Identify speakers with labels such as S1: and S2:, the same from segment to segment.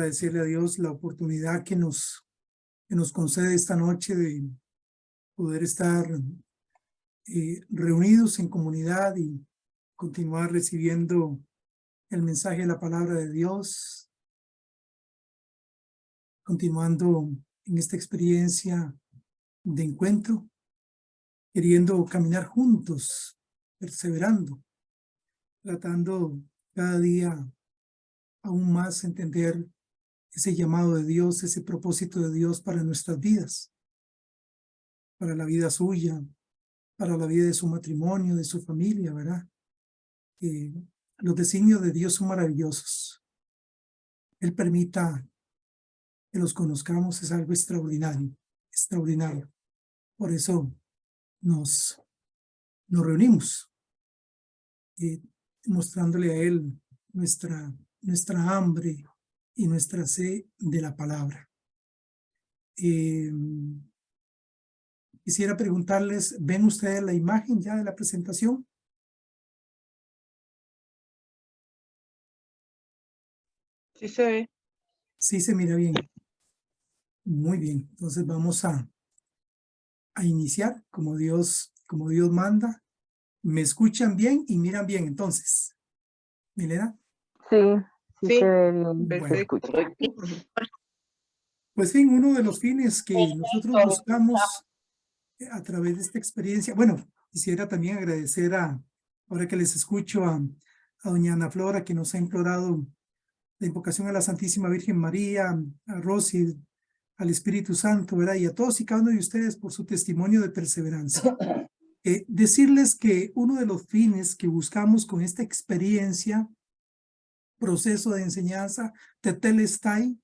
S1: agradecerle a Dios la oportunidad que nos concede esta noche de poder estar reunidos en comunidad y continuar recibiendo el mensaje de la palabra de Dios, continuando en esta experiencia de encuentro, queriendo caminar juntos, perseverando, tratando cada día aún más entender ese llamado de Dios, ese propósito de Dios para nuestras vidas, para la vida suya, para la vida de su matrimonio, de su familia, ¿verdad? Los designios de Dios son maravillosos. Él permita que los conozcamos, es algo extraordinario, extraordinario. Por eso nos reunimos, mostrándole a Él nuestra hambre y nuestra sed de la palabra. Quisiera preguntarles, ¿ven ustedes la imagen ya de la presentación?
S2: Sí se ve.
S1: Sí, se mira bien. Muy bien. Entonces vamos a iniciar como Dios manda. ¿Me escuchan bien y miran bien entonces? ¿Milena?
S3: Sí, sí
S2: Sí,
S3: se ve bien, se
S2: perfecto.
S3: escucha.
S1: Pues bien, uno de los fines que nosotros buscamos a través de esta experiencia, bueno, quisiera también agradecer ahora que les escucho a doña Ana Flora, que nos ha implorado la invocación a la Santísima Virgen María, a Rosy, al Espíritu Santo, ¿verdad? Y a todos y cada uno de ustedes por su testimonio de perseverancia. Decirles que uno de los fines que buscamos con esta experiencia, proceso de enseñanza, Tetelestai,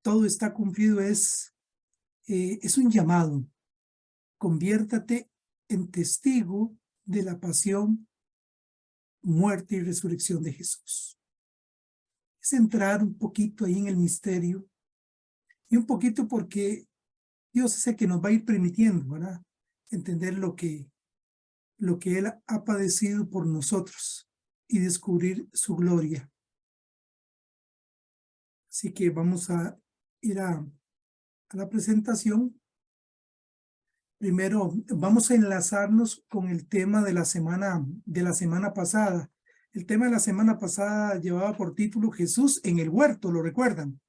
S1: todo está cumplido, es un llamado. Conviértate en testigo de la pasión, muerte y resurrección de Jesús. Es entrar un poquito ahí en el misterio y un poquito porque Dios es el que nos va a ir permitiendo, ¿verdad? Entender lo que Él ha padecido por nosotros y descubrir su gloria. Así que vamos a ir a la presentación. Primero, vamos a enlazarnos con el tema de la semana pasada. El tema de la semana pasada llevaba por título Jesús en el huerto, ¿lo recuerdan?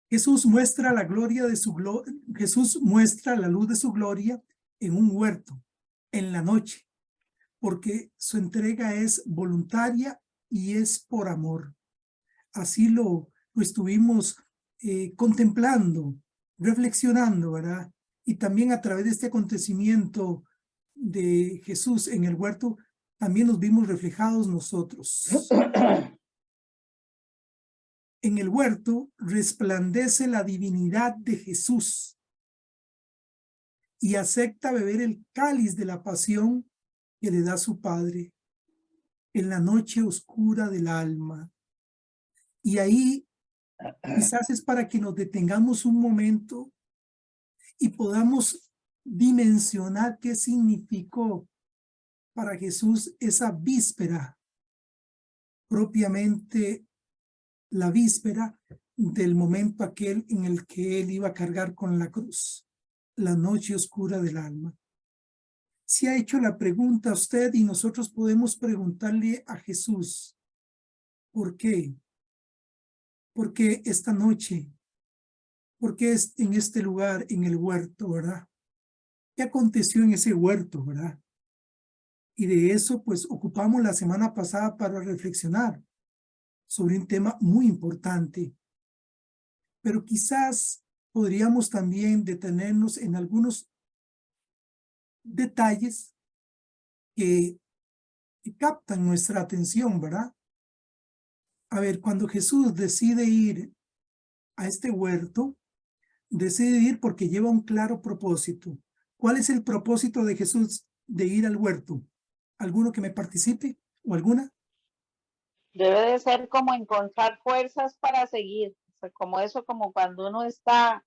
S1: Jesús muestra la gloria de su gloria, Jesús muestra la luz de su gloria en un huerto, en la noche, porque su entrega es voluntaria y es por amor. Así lo estuvimos contemplando, reflexionando, ¿verdad? Y también a través de este acontecimiento de Jesús en el huerto, también nos vimos reflejados nosotros. En el huerto resplandece la divinidad de Jesús y acepta beber el cáliz de la pasión que le da su Padre en la noche oscura del alma. Y ahí quizás es para que nos detengamos un momento y podamos dimensionar qué significó para Jesús esa víspera, propiamente la víspera del momento aquel en el que Él iba a cargar con la cruz, la noche oscura del alma. Se ha hecho la pregunta a usted y nosotros podemos preguntarle a Jesús, ¿por qué? ¿Por qué esta noche? ¿Por qué es en este lugar, en el huerto, verdad? ¿Qué aconteció en ese huerto, verdad? Y de eso, pues, ocupamos la semana pasada para reflexionar sobre un tema muy importante. Pero quizás podríamos también detenernos en algunos detalles que captan nuestra atención, ¿verdad? A ver, cuando Jesús decide ir a este huerto, decide ir porque lleva un claro propósito. ¿Cuál es el propósito de Jesús de ir al huerto? ¿Alguno que me participe o alguna?
S3: Debe de ser como encontrar fuerzas para seguir, o sea, como eso, como cuando uno está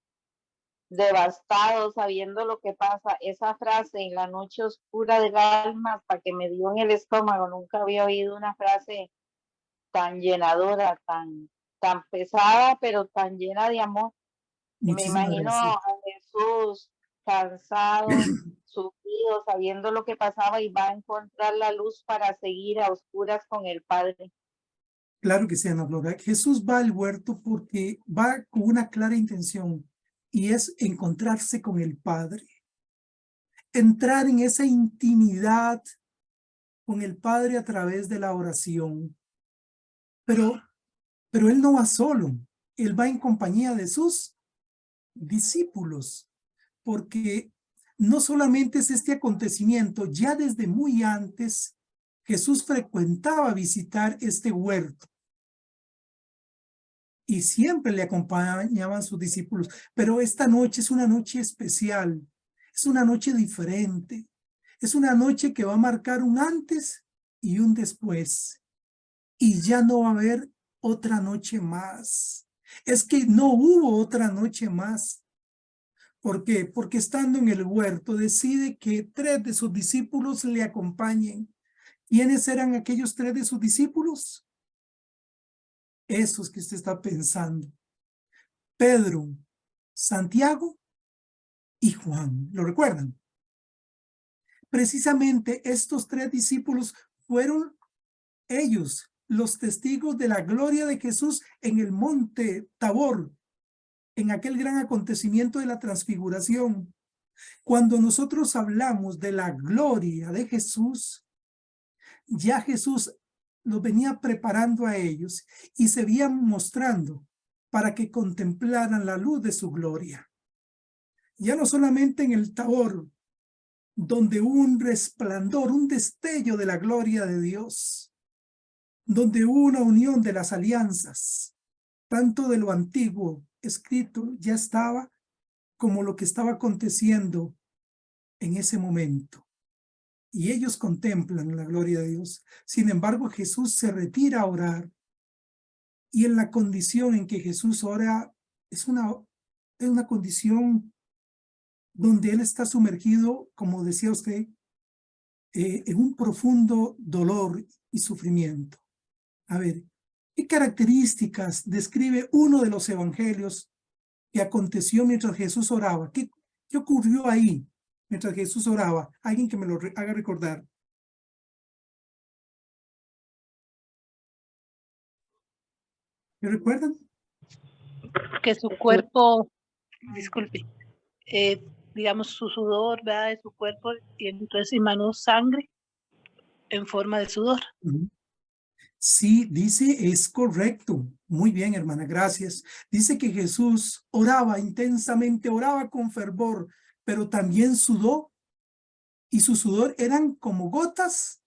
S3: devastado sabiendo lo que pasa. Esa frase, en la noche oscura del alma, hasta que me dio en el estómago, nunca había oído una frase tan llenadora, tan pesada, pero tan llena de amor. Y me
S1: Muchísimas
S3: imagino
S1: gracias.
S3: a Jesús cansado, sufrido, sabiendo lo que pasaba y va a encontrar la luz para seguir a oscuras con el Padre.
S1: Claro que sí, Ana Flora. Jesús va al huerto porque va con una clara intención y es encontrarse con el Padre. Entrar en esa intimidad con el Padre a través de la oración. Pero él no va solo, él va en compañía de sus discípulos, porque no solamente es este acontecimiento, ya desde muy antes Jesús frecuentaba visitar este huerto y siempre le acompañaban sus discípulos, pero esta noche es una noche especial, es una noche diferente, es una noche que va a marcar un antes y un después, y ya no va a haber otra noche más. Es que no hubo otra noche más. ¿Por qué? Porque estando en el huerto decide que 3 de sus discípulos le acompañen. ¿Quiénes eran aquellos 3 de sus discípulos? Esos que usted está pensando. Pedro, Santiago y Juan. ¿Lo recuerdan? Precisamente estos 3 discípulos fueron ellos los testigos de la gloria de Jesús en el monte Tabor, en aquel gran acontecimiento de la transfiguración. Cuando nosotros hablamos de la gloria de Jesús, ya Jesús los venía preparando a ellos y se veían mostrando para que contemplaran la luz de su gloria. Ya no solamente en el Tabor, donde hubo un resplandor, un destello de la gloria de Dios, donde hubo una unión de las alianzas, tanto de lo antiguo escrito ya estaba, como lo que estaba aconteciendo en ese momento. Y ellos contemplan la gloria de Dios. Sin embargo, Jesús se retira a orar. Y en la condición en que Jesús ora, es una condición donde Él está sumergido, como decía usted, en un profundo dolor y sufrimiento. A ver, ¿qué características describe uno de los evangelios que aconteció mientras Jesús oraba? ¿Qué ocurrió ahí mientras Jesús oraba? Alguien que me lo haga recordar. ¿Me recuerdan?
S2: Que su cuerpo, disculpe, digamos su sudor, ¿verdad? De su cuerpo, y entonces emanó sangre en forma de sudor.
S1: Sí, dice, es correcto. Muy bien, hermana, gracias. Dice que Jesús oraba intensamente, oraba con fervor, pero también sudó, y su sudor eran como gotas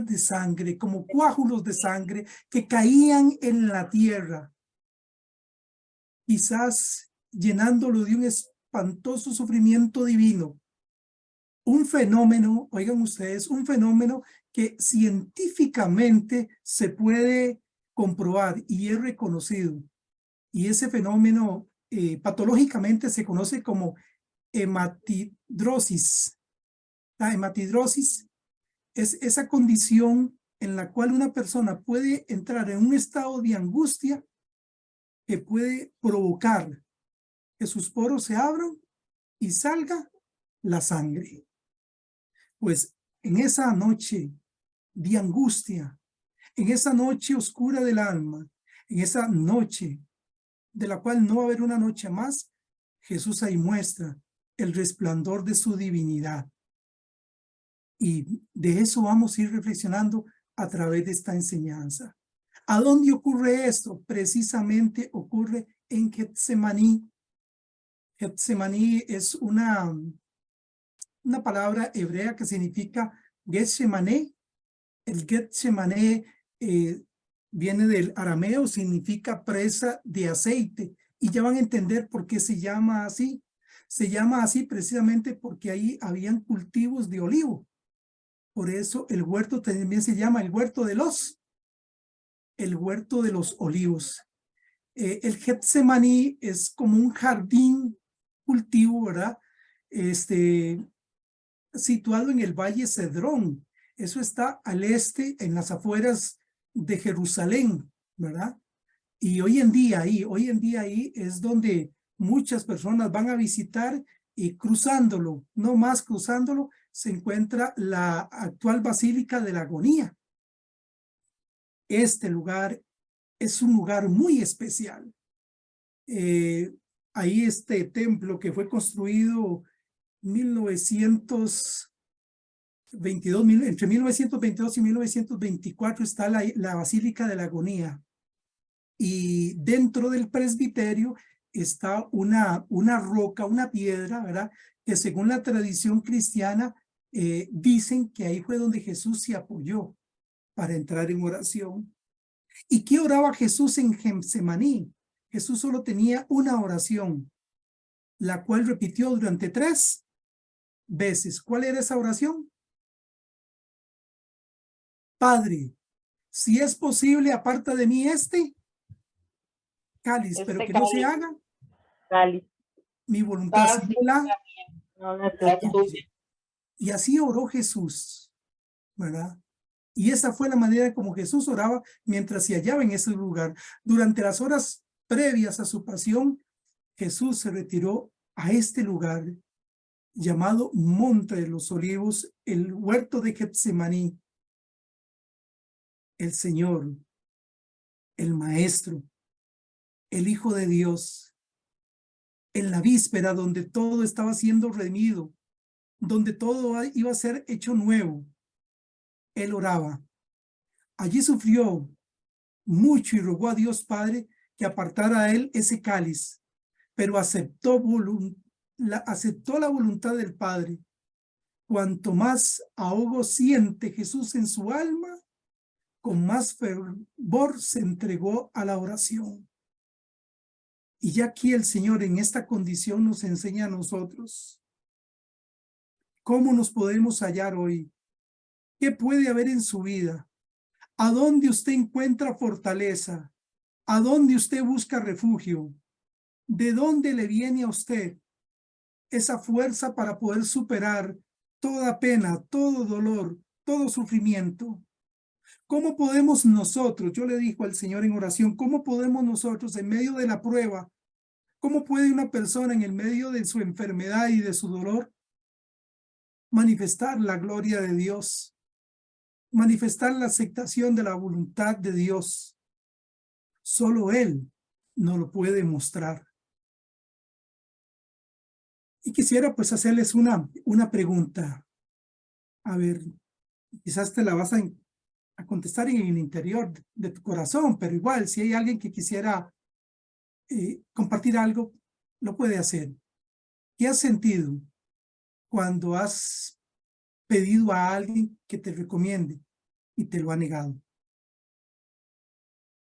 S1: de sangre, como coágulos de sangre que caían en la tierra, quizás llenándolo de un espantoso sufrimiento divino. Un fenómeno, oigan ustedes, un fenómeno que científicamente se puede comprobar y es reconocido. Y ese fenómeno patológicamente se conoce como hematidrosis. La hematidrosis es esa condición en la cual una persona puede entrar en un estado de angustia que puede provocar que sus poros se abran y salga la sangre. Pues en esa noche de angustia, en esa noche oscura del alma, en esa noche de la cual no va a haber una noche más, Jesús ahí muestra el resplandor de su divinidad. Y de eso vamos a ir reflexionando a través de esta enseñanza. ¿A dónde ocurre esto? Precisamente ocurre en Getsemaní. Getsemaní es una palabra hebrea que significa Getsemané. El Getsemané viene del arameo, significa presa de aceite. Y ya van a entender por qué se llama así. Se llama así precisamente porque ahí habían cultivos de olivo. Por eso el huerto también se llama el huerto de los olivos. El Getsemaní es como un jardín cultivo, ¿verdad? Situado en el Valle Cedrón. Eso está al este, en las afueras de Jerusalén, ¿verdad? Y hoy en día ahí es donde muchas personas van a visitar, y cruzándolo, no más cruzándolo, se encuentra la actual Basílica de la Agonía. Este lugar es un lugar muy especial. Ahí este templo que fue construido 1922, entre 1922 y 1924 está la Basílica de la Agonía. Y dentro del presbiterio está una roca, una piedra, ¿verdad? Que según la tradición cristiana, dicen que ahí fue donde Jesús se apoyó para entrar en oración. ¿Y qué oraba Jesús en Getsemaní? Jesús solo tenía una oración, la cual repitió durante 3 veces. ¿Cuál era esa oración? Padre, si es posible, aparta de mí este cáliz, pero que no se haga
S3: cáliz.
S1: mi voluntad, sino
S3: la tuya.
S1: Y así oró Jesús, ¿verdad? Y esa fue la manera como Jesús oraba mientras se hallaba en ese lugar. Durante las horas previas a su pasión, Jesús se retiró a este lugar llamado Monte de los Olivos, el huerto de Getsemaní. El Señor, el Maestro, el Hijo de Dios, en la víspera donde todo estaba siendo redimido, donde todo iba a ser hecho nuevo, Él oraba. Allí sufrió mucho y rogó a Dios Padre que apartara a Él ese cáliz, pero aceptó la voluntad del Padre. Cuanto más ahogo siente Jesús en su alma, con más fervor se entregó a la oración. Y ya aquí el Señor en esta condición nos enseña a nosotros cómo nos podemos hallar hoy. ¿Qué puede haber en su vida? ¿A dónde usted encuentra fortaleza? ¿A dónde usted busca refugio? ¿De dónde le viene a usted esa fuerza para poder superar toda pena, todo dolor, todo sufrimiento? ¿Cómo podemos nosotros, yo le digo al Señor en oración, cómo podemos nosotros en medio de la prueba, cómo puede una persona en el medio de su enfermedad y de su dolor manifestar la gloria de Dios, manifestar la aceptación de la voluntad de Dios? Solo Él nos lo puede mostrar. Y quisiera pues hacerles una pregunta. A ver, quizás te la vas a contestar en el interior de tu corazón, pero igual, si hay alguien que quisiera compartir algo, lo puede hacer. ¿Qué has sentido cuando has pedido a alguien que te recomiende y te lo ha negado?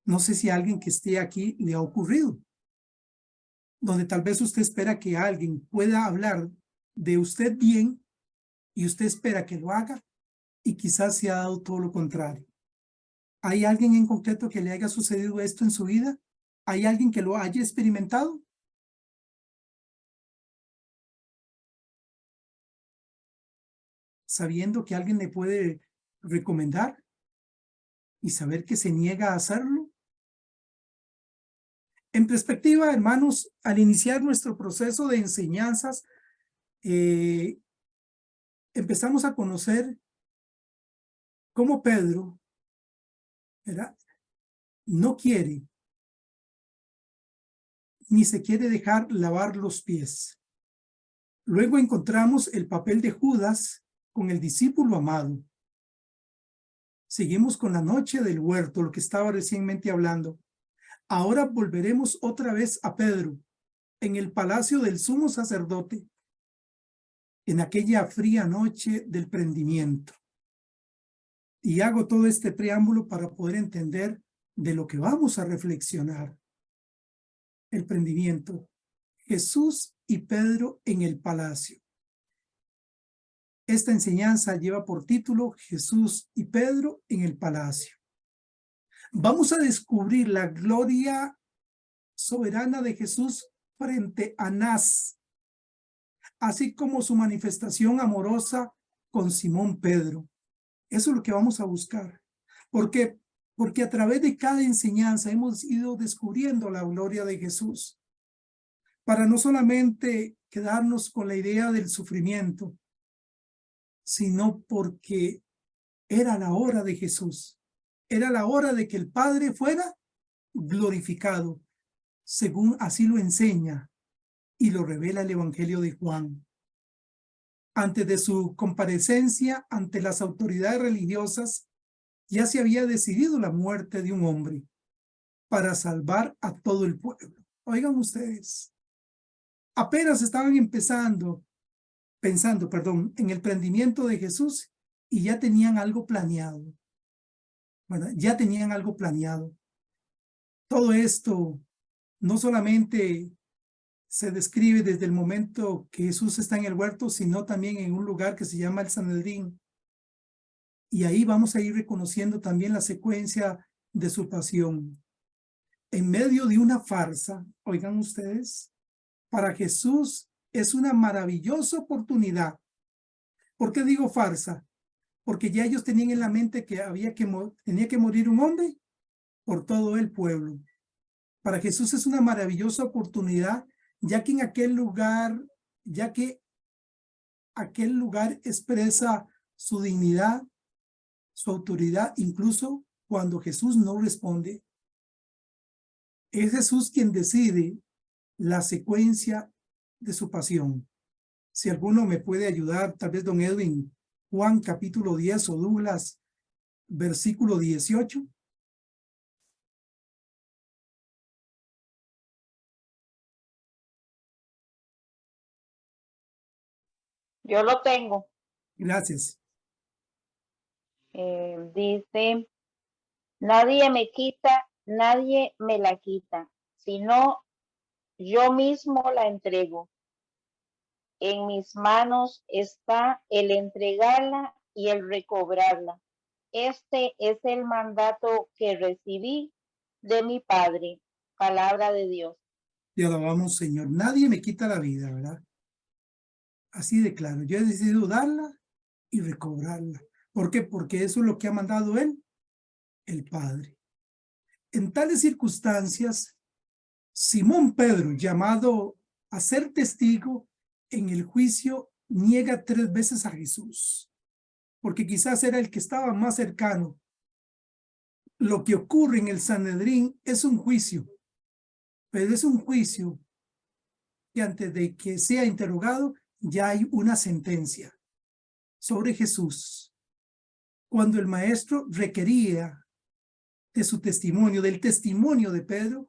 S1: No sé si a alguien que esté aquí le ha ocurrido, donde tal vez usted espera que alguien pueda hablar de usted bien y usted espera que lo haga y quizás se ha dado todo lo contrario. ¿Hay alguien en concreto que le haya sucedido esto en su vida? ¿Hay alguien que lo haya experimentado? Sabiendo que alguien le puede recomendar y saber que se niega a hacerlo. En perspectiva, hermanos, al iniciar nuestro proceso de enseñanzas, empezamos a conocer cómo Pedro, ¿verdad?, no quiere ni se quiere dejar lavar los pies. Luego encontramos el papel de Judas con el discípulo amado. Seguimos con la noche del huerto, lo que estaba recientemente hablando. Ahora volveremos otra vez a Pedro, en el palacio del sumo sacerdote, en aquella fría noche del prendimiento. Y hago todo este preámbulo para poder entender de lo que vamos a reflexionar. El prendimiento. Jesús y Pedro en el palacio. Esta enseñanza lleva por título Jesús y Pedro en el palacio. Vamos a descubrir la gloria soberana de Jesús frente a Anás, así como su manifestación amorosa con Simón Pedro. Eso es lo que vamos a buscar. ¿Por qué? porque a través de cada enseñanza hemos ido descubriendo la gloria de Jesús, para no solamente quedarnos con la idea del sufrimiento, sino porque era la hora de Jesús, era la hora de que el Padre fuera glorificado, según así lo enseña y lo revela el Evangelio de Juan. Antes de su comparecencia ante las autoridades religiosas, ya se había decidido la muerte de un hombre para salvar a todo el pueblo. Oigan ustedes, apenas estaban pensando, en el prendimiento de Jesús y ya tenían algo planeado. Bueno, ya tenían algo planeado. Todo esto no solamente se describe desde el momento que Jesús está en el huerto, sino también en un lugar que se llama el Sanedrín. Y ahí vamos a ir reconociendo también la secuencia de su pasión. En medio de una farsa, oigan ustedes, para Jesús es una maravillosa oportunidad. ¿Por qué digo farsa? Porque ya ellos tenían en la mente que tenía que morir un hombre por todo el pueblo. Para Jesús es una maravillosa oportunidad, ya que aquel lugar expresa su dignidad, su autoridad, incluso cuando Jesús no responde. Es Jesús quien decide la secuencia de su pasión. Si alguno me puede ayudar, tal vez don Edwin, Juan capítulo 10 o Douglas, versículo 18.
S3: Yo lo tengo.
S1: Gracias.
S3: Dice, nadie me la quita, sino yo mismo la entrego. En mis manos está el entregarla y el recobrarla. Este es el mandato que recibí de mi Padre. Palabra de Dios.
S1: Te alabamos, Señor. Nadie me quita la vida, ¿verdad? Así de claro. Yo he decidido darla y recobrarla. ¿Por qué? Porque eso es lo que ha mandado Él, el Padre. En tales circunstancias, Simón Pedro, llamado a ser testigo en el juicio, niega 3 veces a Jesús, porque quizás era el que estaba más cercano. Lo que ocurre en el Sanedrín es un juicio, pero es un juicio que antes de que sea interrogado, ya hay una sentencia sobre Jesús. Cuando el maestro requería de su testimonio, del testimonio de Pedro,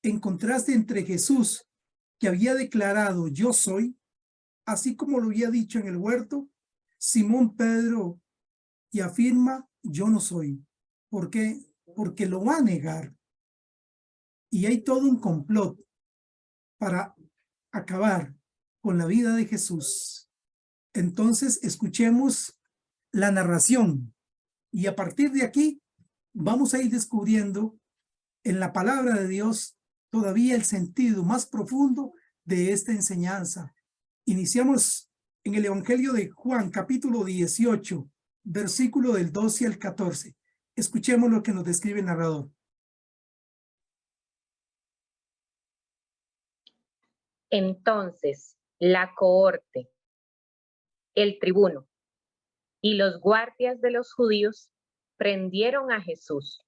S1: en contraste entre Jesús, que había declarado yo soy, así como lo había dicho en el huerto, Simón Pedro y afirma yo no soy. ¿Por qué? Porque lo va a negar. Y hay todo un complot para acabar con la vida de Jesús. Entonces escuchemos la narración y a partir de aquí vamos a ir descubriendo en la palabra de Dios todavía el sentido más profundo de esta enseñanza. Iniciamos en el Evangelio de Juan, capítulo 18, versículo del 12 al 14. Escuchemos lo que nos describe el narrador.
S4: Entonces, la cohorte, el tribuno y los guardias de los judíos prendieron a Jesús,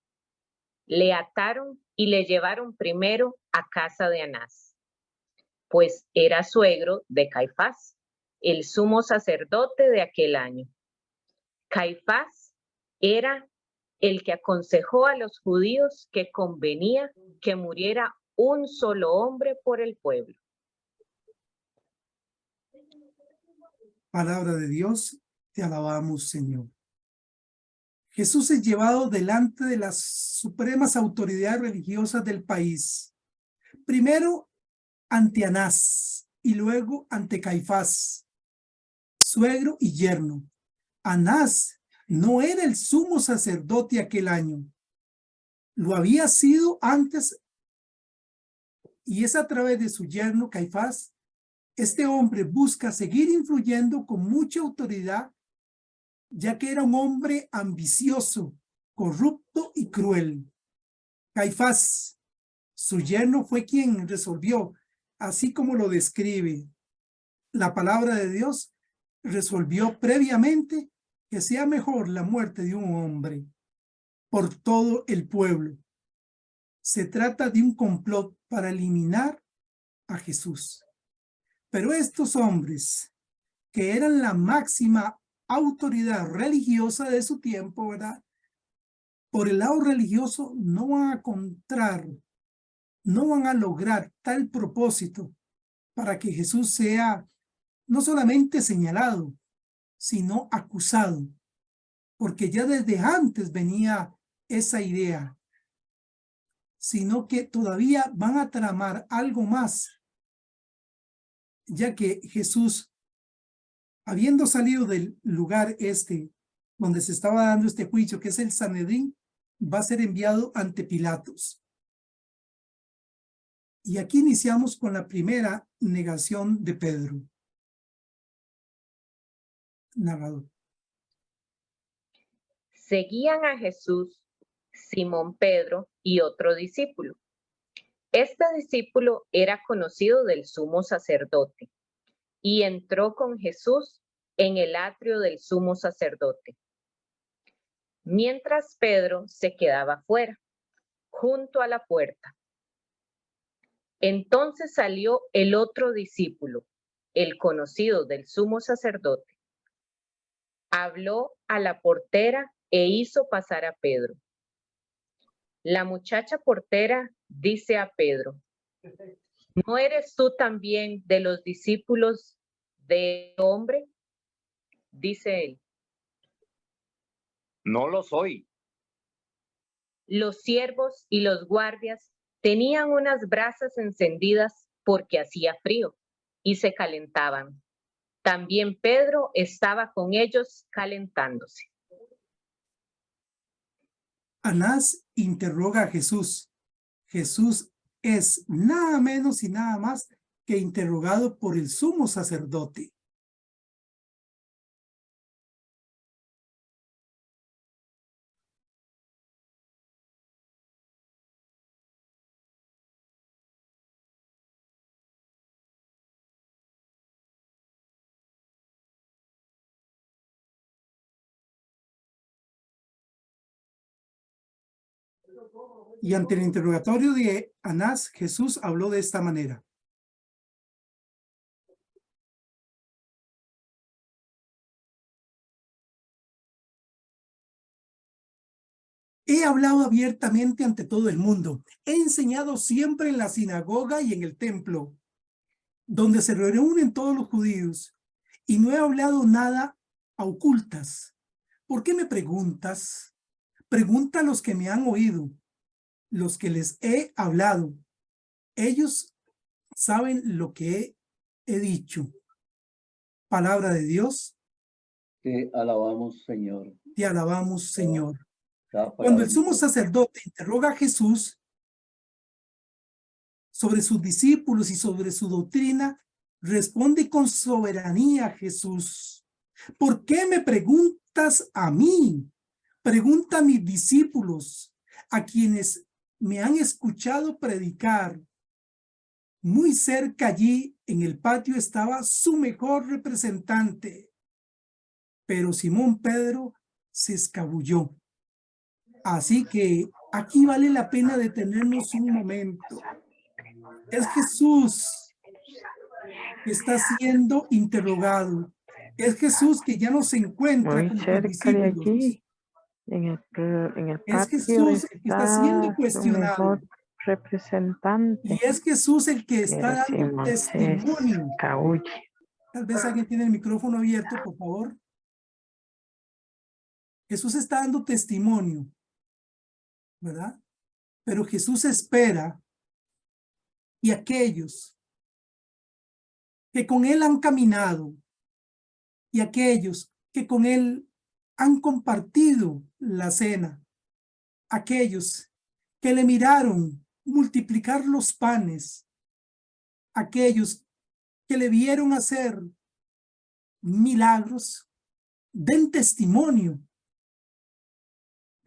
S4: le ataron y le llevaron primero a casa de Anás, pues era suegro de Caifás, el sumo sacerdote de aquel año. Caifás era el que aconsejó a los judíos que convenía que muriera un solo hombre por el pueblo.
S1: Palabra de Dios, te alabamos, Señor. Jesús es llevado delante de las supremas autoridades religiosas del país. Primero ante Anás y luego ante Caifás, suegro y yerno. Anás no era el sumo sacerdote aquel año. Lo había sido antes y es a través de su yerno Caifás. Este hombre busca seguir influyendo con mucha autoridad, ya que era un hombre ambicioso, corrupto y cruel. Caifás, su yerno, fue quien resolvió, así como lo describe la palabra de Dios, resolvió previamente que sea mejor la muerte de un hombre por todo el pueblo. Se trata de un complot para eliminar a Jesús. Pero estos hombres, que eran la máxima autoridad religiosa de su tiempo, ¿verdad? Por el lado religioso no van a encontrar, no van a lograr tal propósito para que Jesús sea no solamente señalado, sino acusado, porque ya desde antes venía esa idea, sino que todavía van a tramar algo más, ya que Jesús, habiendo salido del lugar donde se estaba dando este juicio, que es el Sanedrín, va a ser enviado ante Pilatos. Y aquí iniciamos con la primera negación de Pedro. Narrador.
S4: Seguían a Jesús Simón Pedro y otro discípulo. Este discípulo era conocido del sumo sacerdote y entró con Jesús en el atrio del sumo sacerdote, mientras Pedro se quedaba fuera, junto a la puerta. Entonces salió el otro discípulo, el conocido del sumo sacerdote. Habló a la portera e hizo pasar a Pedro. La muchacha portera dice a Pedro: ¿no eres tú también de los discípulos del hombre? Dice él.
S5: No lo soy.
S4: Los siervos y los guardias tenían unas brasas encendidas porque hacía frío y se calentaban. También Pedro estaba con ellos calentándose.
S1: Anás interroga a Jesús. Jesús es nada menos y nada más que interrogado por el sumo sacerdote. Y ante el interrogatorio de Anás, Jesús habló de esta manera. He hablado abiertamente ante todo el mundo. He enseñado siempre en la sinagoga y en el templo, donde se reúnen todos los judíos, y no he hablado nada a ocultas. ¿Por qué me preguntas? Pregunta a los que me han oído, los que les he hablado. Ellos saben lo que he dicho. Palabra de Dios.
S6: Te alabamos, Señor.
S1: Te alabamos, Señor.
S6: Cada
S1: Cuando
S6: palabra
S1: el sumo sacerdote interroga a Jesús sobre sus discípulos y sobre su doctrina, responde con soberanía Jesús. ¿Por qué me preguntas a mí? Pregunta a mis discípulos, a quienes me han escuchado predicar. Muy cerca allí, en el patio, estaba su mejor representante. Pero Simón Pedro se escabulló. Así que aquí vale la pena detenernos un momento. Es Jesús que está siendo interrogado. Es Jesús que ya no se encuentra
S7: Muy
S1: con sus
S7: cerca de
S1: discípulos.
S7: allí, en el
S1: Es
S7: patio
S1: Jesús el que está siendo
S7: está su
S1: cuestionado.
S7: mejor representante,
S1: Y es Jesús el que está
S7: pero
S1: dando
S7: Simón se
S1: testimonio.
S7: escabulle.
S1: Tal vez alguien tiene el micrófono abierto, por favor. Jesús está dando testimonio, ¿verdad? Pero Jesús espera y aquellos que con él han caminado y aquellos que con él han compartido la cena, aquellos que le miraron multiplicar los panes, aquellos que le vieron hacer milagros, den testimonio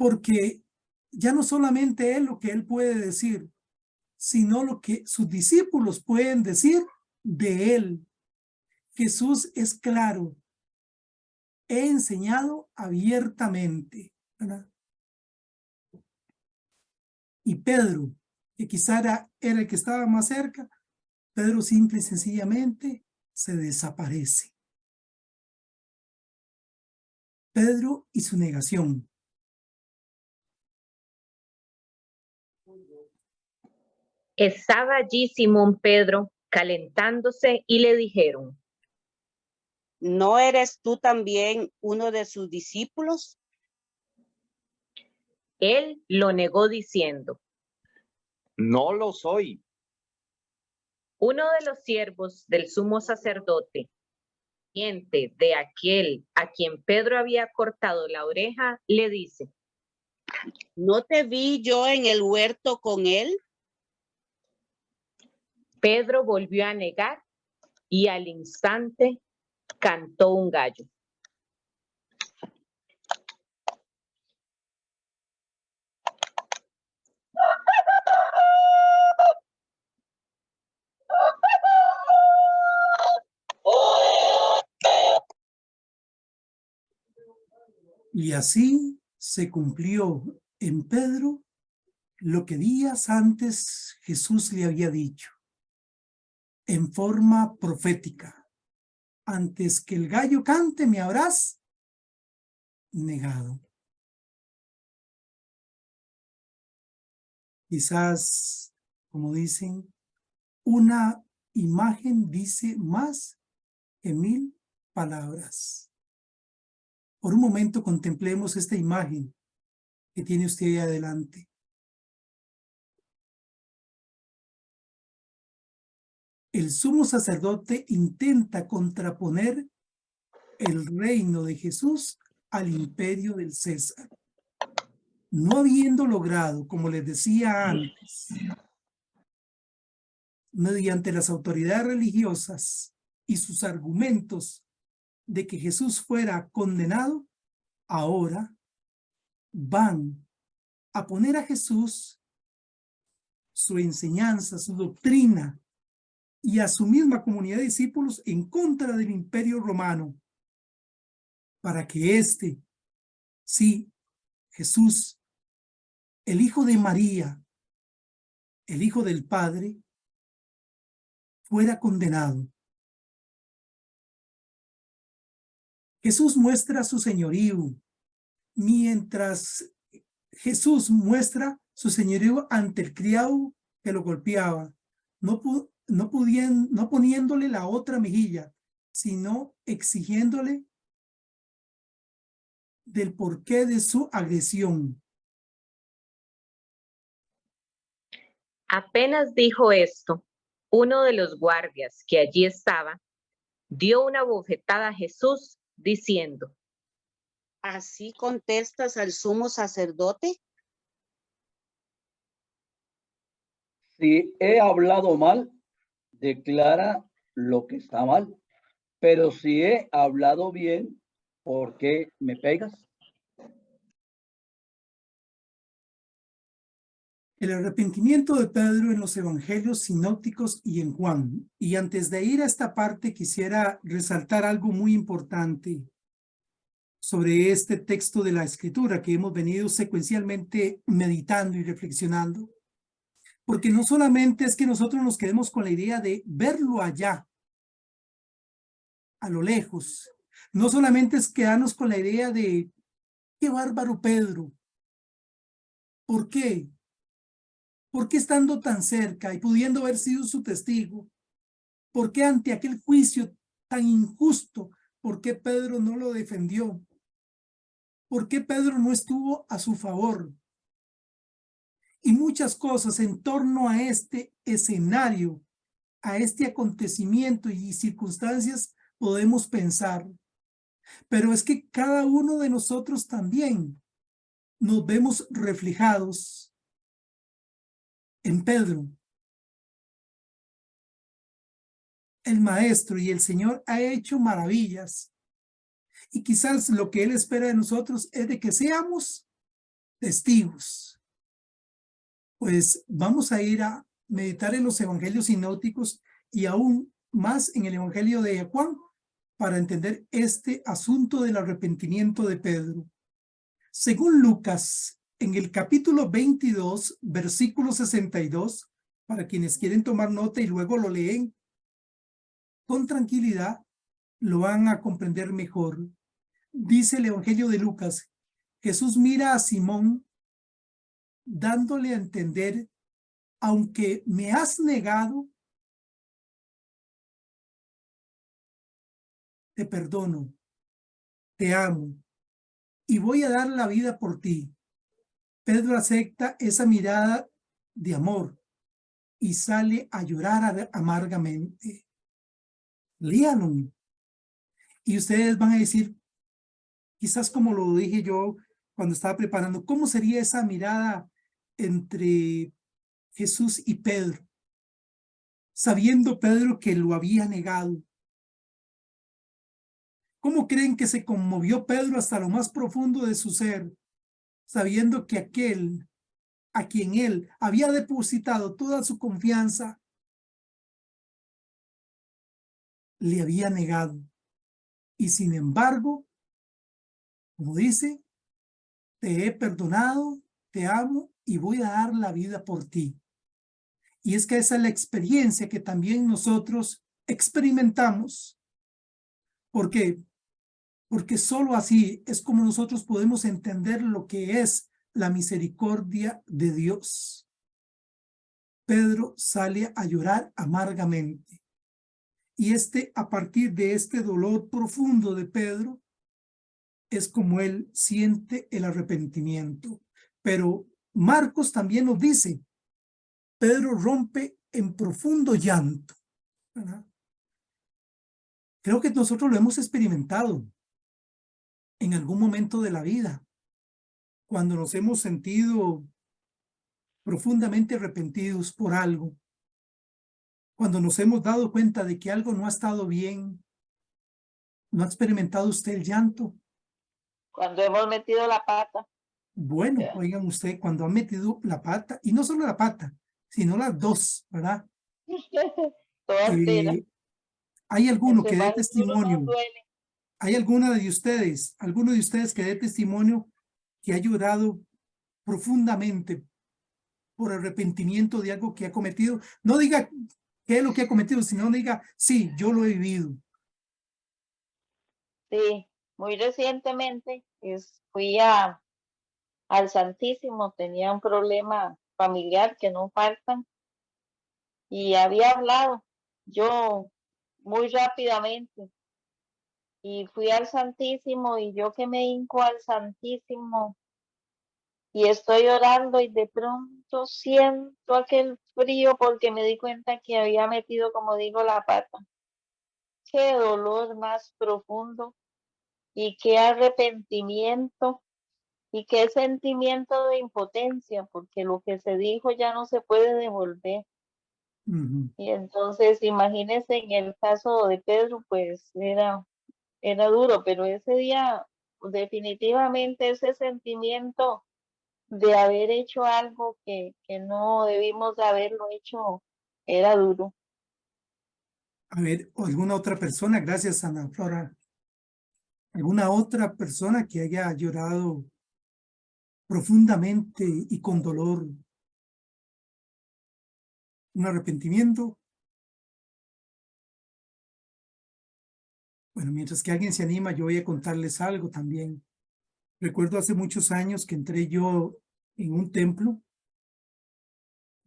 S1: porque ya no solamente él lo que él puede decir, sino lo que sus discípulos pueden decir de él. Jesús es claro. He enseñado abiertamente, ¿verdad? Y Pedro, que quizá era el que estaba más cerca, Pedro simple y sencillamente se desaparece. Pedro y su negación.
S4: Estaba allí Simón Pedro calentándose y le dijeron:
S5: ¿No eres tú también uno de sus discípulos?
S4: Él lo negó diciendo:
S8: No lo soy.
S4: uno de los siervos del sumo sacerdote, pariente de aquel a quien Pedro había cortado la oreja, le dice:
S5: ¿No te vi yo en el huerto con él?
S4: Pedro volvió a negar y al instante cantó un gallo.
S1: Y así se cumplió en Pedro lo que días antes Jesús le había dicho, en forma profética: antes que el gallo cante me habrás negado. Quizás, como dicen, una imagen dice más que 1000 palabras. Por un momento contemplemos esta imagen que tiene usted ahí adelante. El sumo sacerdote intenta contraponer el reino de Jesús al imperio del César. No habiendo logrado, como les decía antes, mediante las autoridades religiosas y sus argumentos de que Jesús fuera condenado, ahora van a poner a Jesús, su enseñanza, su doctrina y a su misma comunidad de discípulos en contra del imperio romano, para que éste, sí, Jesús, el Hijo de María, el Hijo del Padre, fuera condenado. Jesús muestra su señorío, mientras Jesús muestra su señorío ante el criado que lo golpeaba, no poniéndole la otra mejilla, sino exigiéndole del porqué de su agresión.
S4: Apenas dijo esto, uno de los guardias que allí estaba dio una bofetada a Jesús diciendo:
S5: ¿Así contestas al sumo sacerdote?
S6: Si he hablado mal, declara lo que está mal. Pero si he hablado bien, ¿por qué me pegas?
S1: El arrepentimiento de Pedro en los evangelios sinópticos y en Juan. Y antes de ir a esta parte, quisiera resaltar algo muy importante sobre este texto de la Escritura que hemos venido secuencialmente meditando y reflexionando. Porque no solamente es que nosotros nos quedemos con la idea de verlo allá, a lo lejos. No solamente es quedarnos con la idea de qué bárbaro Pedro. ¿Por qué? ¿Por qué estando tan cerca y pudiendo haber sido su testigo? ¿Por qué ante aquel juicio tan injusto? ¿Por qué Pedro no lo defendió? ¿Por qué Pedro no estuvo a su favor? Y muchas cosas en torno a este escenario, a este acontecimiento y circunstancias podemos pensar. Pero es que cada uno de nosotros también nos vemos reflejados en Pedro. El Maestro y el Señor ha hecho maravillas. Y quizás lo que Él espera de nosotros es de que seamos testigos. Pues vamos a ir a meditar en los evangelios sinópticos y aún más en el evangelio de Juan para entender este asunto del arrepentimiento de Pedro. Según Lucas, en el capítulo 22, versículo 62, para quienes quieren tomar nota y luego lo leen con tranquilidad, lo van a comprender mejor. Dice el evangelio de Lucas, Jesús mira a Simón dándole a entender, aunque me has negado, te perdono, te amo y voy a dar la vida por ti. Pedro acepta esa mirada de amor y sale a llorar amargamente. Léanlo. Y ustedes van a decir, quizás como lo dije yo cuando estaba preparando, ¿cómo sería esa mirada entre Jesús y Pedro? Sabiendo Pedro que lo había negado. ¿Cómo creen que se conmovió Pedro hasta lo más profundo de su ser, sabiendo que aquel a quien él había depositado toda su confianza, le había negado? Y sin embargo, como dice, te he perdonado, te amo y voy a dar la vida por ti. Y es que esa es la experiencia que también nosotros experimentamos. ¿Por qué? Porque solo así es como nosotros podemos entender lo que es la misericordia de Dios. Pedro sale a llorar amargamente. Y a partir de este dolor profundo de Pedro, es como él siente el arrepentimiento. Pero Marcos también nos dice, Pedro rompe en profundo llanto, ¿verdad? Creo que nosotros lo hemos experimentado en algún momento de la vida, cuando nos hemos sentido profundamente arrepentidos por algo, cuando nos hemos dado cuenta de que algo no ha estado bien. ¿No ha experimentado usted el llanto?
S3: Cuando hemos metido la pata.
S1: Bueno, oigan usted, cuando ha metido la pata, y no solo la pata, sino las dos, ¿verdad?
S3: Todas tiras.
S1: ¿Hay alguno
S3: Entre
S1: que dé
S3: más duro
S1: testimonio?
S3: nos duele.
S1: ¿Hay alguno de ustedes que dé testimonio que ha llorado profundamente por arrepentimiento de algo que ha cometido? No diga qué es lo que ha cometido, sino diga, sí, yo lo he vivido.
S3: Sí, muy recientemente fui al Santísimo, tenía un problema familiar que no faltan y había hablado yo muy rápidamente y fui al Santísimo y yo que me hinco al Santísimo y estoy orando y de pronto siento aquel frío porque me di cuenta que había metido, como digo, la pata. Qué dolor más profundo y qué arrepentimiento y qué sentimiento de impotencia, porque lo que se dijo ya no se puede devolver. Y entonces, imagínense, en el caso de Pedro, pues era duro, pero ese día definitivamente ese sentimiento de haber hecho algo que no debimos de haberlo hecho era duro.
S1: A ver, ¿alguna otra persona? Gracias, Ana Flora. ¿Alguna otra persona que haya llorado profundamente y con dolor? ¿Un arrepentimiento? Bueno, mientras que alguien se anima, yo voy a contarles algo también. Recuerdo hace muchos años que entré yo en un templo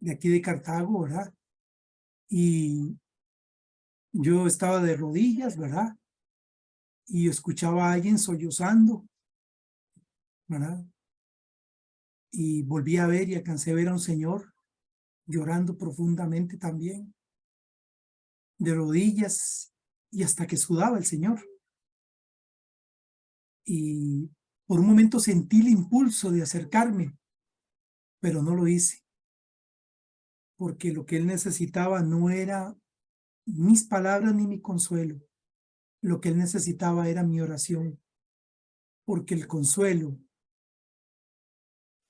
S1: de aquí de Cartago, ¿verdad? Y yo estaba de rodillas, ¿verdad? Y escuchaba a alguien sollozando, ¿verdad? Y volví a ver y alcancé a ver a un señor llorando profundamente también, de rodillas, y hasta que sudaba el señor. Y por un momento sentí el impulso de acercarme, pero no lo hice, porque lo que él necesitaba no era mis palabras ni mi consuelo. Lo que él necesitaba era mi oración, porque el consuelo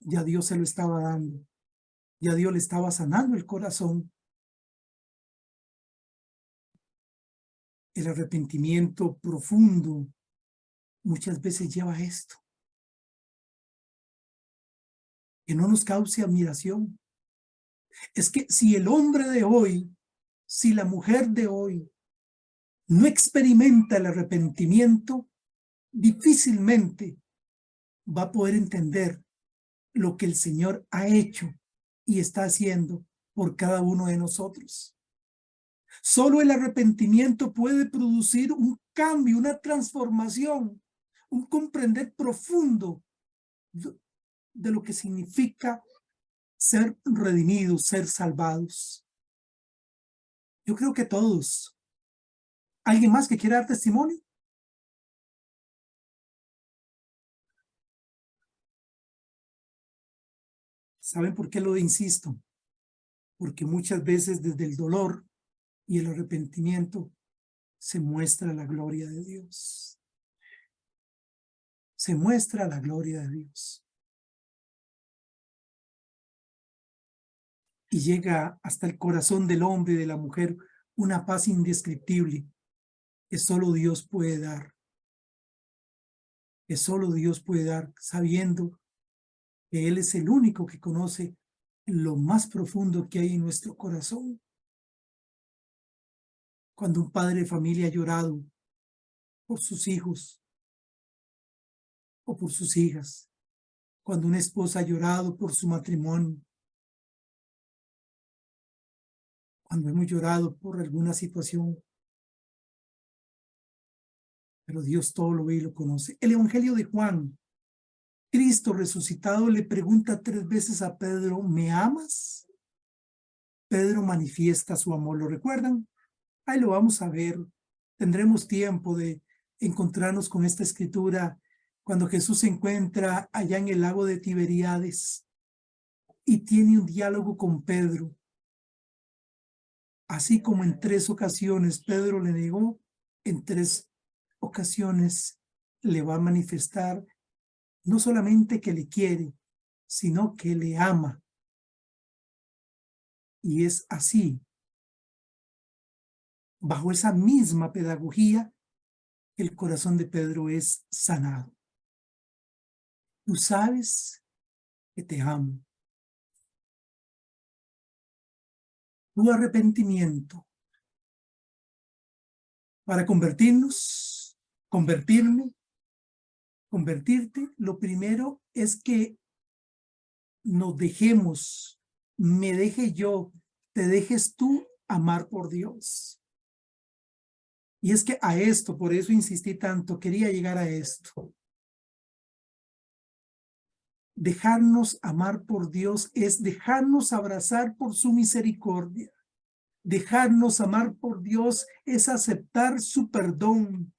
S1: Ya Dios se lo estaba dando. Ya Dios le estaba sanando el corazón. El arrepentimiento profundo muchas veces lleva a esto. Que no nos cause admiración. Es que si el hombre de hoy, si la mujer de hoy no experimenta el arrepentimiento, difícilmente va a poder entender lo que el Señor ha hecho y está haciendo por cada uno de nosotros. Solo el arrepentimiento puede producir un cambio, una transformación, un comprender profundo de lo que significa ser redimidos, ser salvados. Yo creo que todos. ¿Alguien más que quiera dar testimonio? ¿Saben por qué lo insisto? Porque muchas veces desde el dolor y el arrepentimiento se muestra la gloria de Dios. Se muestra la gloria de Dios. Y llega hasta el corazón del hombre y de la mujer una paz indescriptible que solo Dios puede dar. Que solo Dios puede dar, sabiendo que Él es el único que conoce lo más profundo que hay en nuestro corazón. Cuando un padre de familia ha llorado por sus hijos o por sus hijas, cuando una esposa ha llorado por su matrimonio, cuando hemos llorado por alguna situación, pero Dios todo lo ve y lo conoce. El Evangelio de Juan, Cristo resucitado le pregunta 3 veces a Pedro, ¿me amas? Pedro manifiesta su amor, ¿lo recuerdan? Ahí lo vamos a ver. Tendremos tiempo de encontrarnos con esta escritura cuando Jesús se encuentra allá en el lago de Tiberíades y tiene un diálogo con Pedro. Así como en 3 ocasiones Pedro le negó, en 3 ocasiones le va a manifestar no solamente que le quiere, sino que le ama. Y es así, bajo esa misma pedagogía, el corazón de Pedro es sanado. Tú sabes que te amo. Tu arrepentimiento para convertirnos, convertirme, convertirte, lo primero es que nos dejemos, me deje yo, te dejes tú amar por Dios. Y es que a esto, por eso insistí tanto, quería llegar a esto. Dejarnos amar por Dios es dejarnos abrazar por su misericordia. Dejarnos amar por Dios es aceptar su perdón.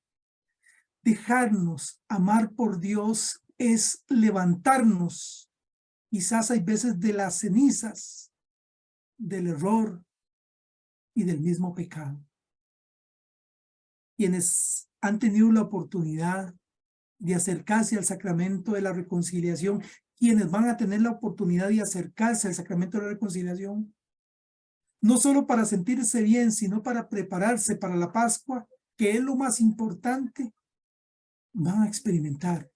S1: Dejarnos amar por Dios es levantarnos, quizás hay veces de las cenizas, del error y del mismo pecado. Quienes han tenido la oportunidad de acercarse al sacramento de la reconciliación, quienes van a tener la oportunidad de acercarse al sacramento de la reconciliación, no solo para sentirse bien, sino para prepararse para la Pascua, que es lo más importante, van a experimentar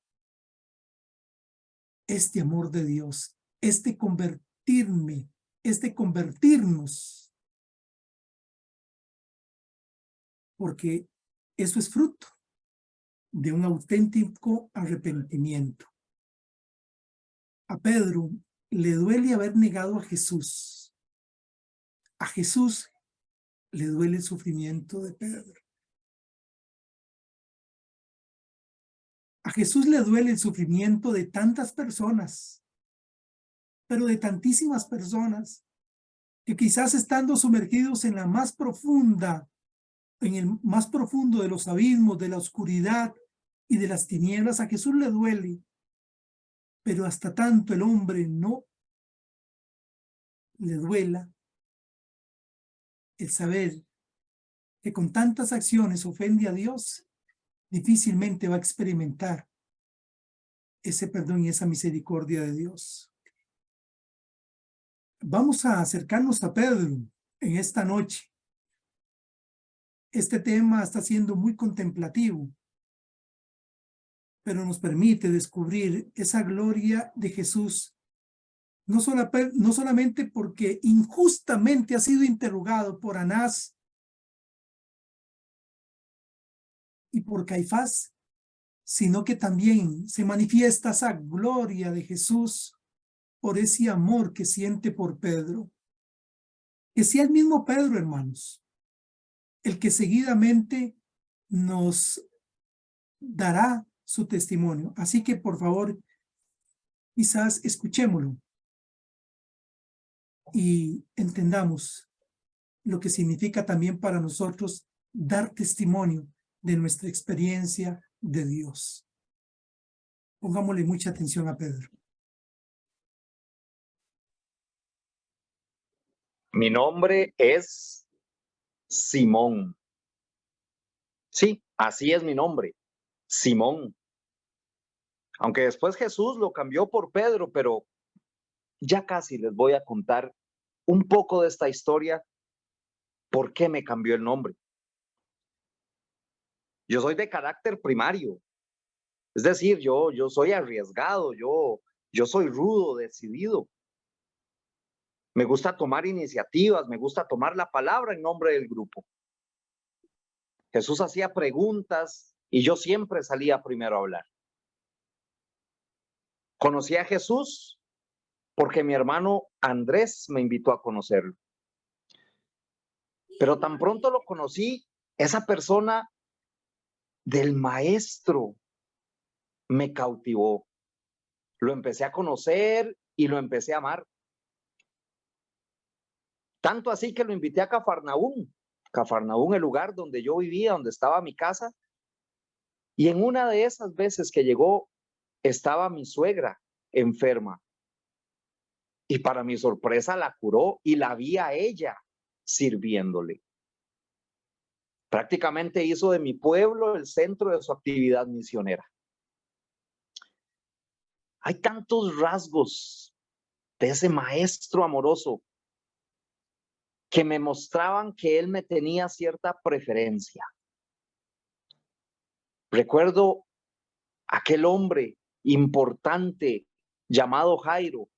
S1: este amor de Dios, este convertirme, este convertirnos, porque eso es fruto de un auténtico arrepentimiento. A Pedro le duele haber negado a Jesús. A Jesús le duele el sufrimiento de Pedro. A Jesús le duele el sufrimiento de tantas personas, pero de tantísimas personas que quizás estando sumergidos en la más profunda, en el más profundo de los abismos, de la oscuridad y de las tinieblas, a Jesús le duele. Pero hasta tanto el hombre no le duela el saber que con tantas acciones ofende a Dios, difícilmente va a experimentar ese perdón y esa misericordia de Dios. vamos a acercarnos a Pedro en esta noche. Este tema está siendo muy contemplativo, pero nos permite descubrir esa gloria de Jesús, no solamente porque injustamente ha sido interrogado por Anás y por Caifás, sino que también se manifiesta esa gloria de Jesús por ese amor que siente por Pedro. Que sea el mismo Pedro, hermanos, el que seguidamente nos dará su testimonio. Así que, por favor, quizás escuchémoslo y entendamos lo que significa también para nosotros dar testimonio de nuestra experiencia de Dios. Pongámosle mucha atención a Pedro.
S8: Mi nombre es Simón. Sí, así es mi nombre, Simón. Aunque después Jesús lo cambió por Pedro, pero ya casi les voy a contar un poco de esta historia, por qué me cambió el nombre. Yo soy de carácter primario, es decir, yo soy arriesgado, yo soy rudo, decidido. Me gusta tomar iniciativas, me gusta tomar la palabra en nombre del grupo. Jesús hacía preguntas y yo siempre salía primero a hablar. Conocí a Jesús porque mi hermano Andrés me invitó a conocerlo. Pero tan pronto lo conocí, esa persona del maestro me cautivó. Lo empecé a conocer y lo empecé a amar. Tanto así que lo invité a Cafarnaúm. Cafarnaúm, el lugar donde yo vivía, donde estaba mi casa. Y en una de esas veces que llegó, estaba mi suegra enferma. Y para mi sorpresa la curó y la vi a ella sirviéndole. Prácticamente hizo de mi pueblo el centro de su actividad misionera. Hay tantos rasgos de ese maestro amoroso que me mostraban que él me tenía cierta preferencia. Recuerdo aquel hombre importante llamado Jairo,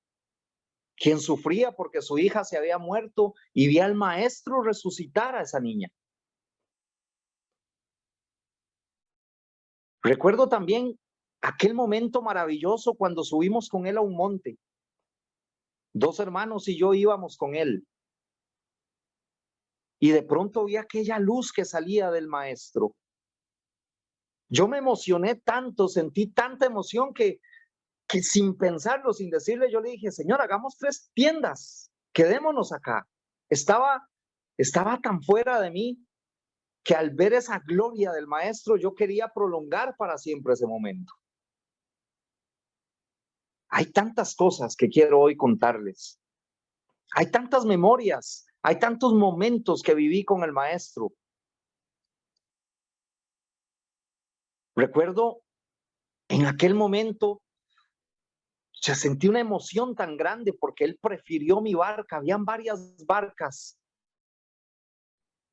S8: quien sufría porque su hija se había muerto y vi al maestro resucitar a esa niña. Recuerdo también aquel momento maravilloso cuando subimos con él a un monte. 2 hermanos y yo íbamos con él. Y de pronto vi aquella luz que salía del maestro. Yo me emocioné tanto, sentí tanta emoción que sin pensarlo, sin decirle, yo le dije, Señor, hagamos 3 tiendas, quedémonos acá. Estaba tan fuera de mí que al ver esa gloria del maestro, yo quería prolongar para siempre ese momento. Hay tantas cosas que quiero hoy contarles. Hay tantas memorias, hay tantos momentos que viví con el maestro. Recuerdo en aquel momento, se sentí una emoción tan grande porque él prefirió mi barca. Habían varias barcas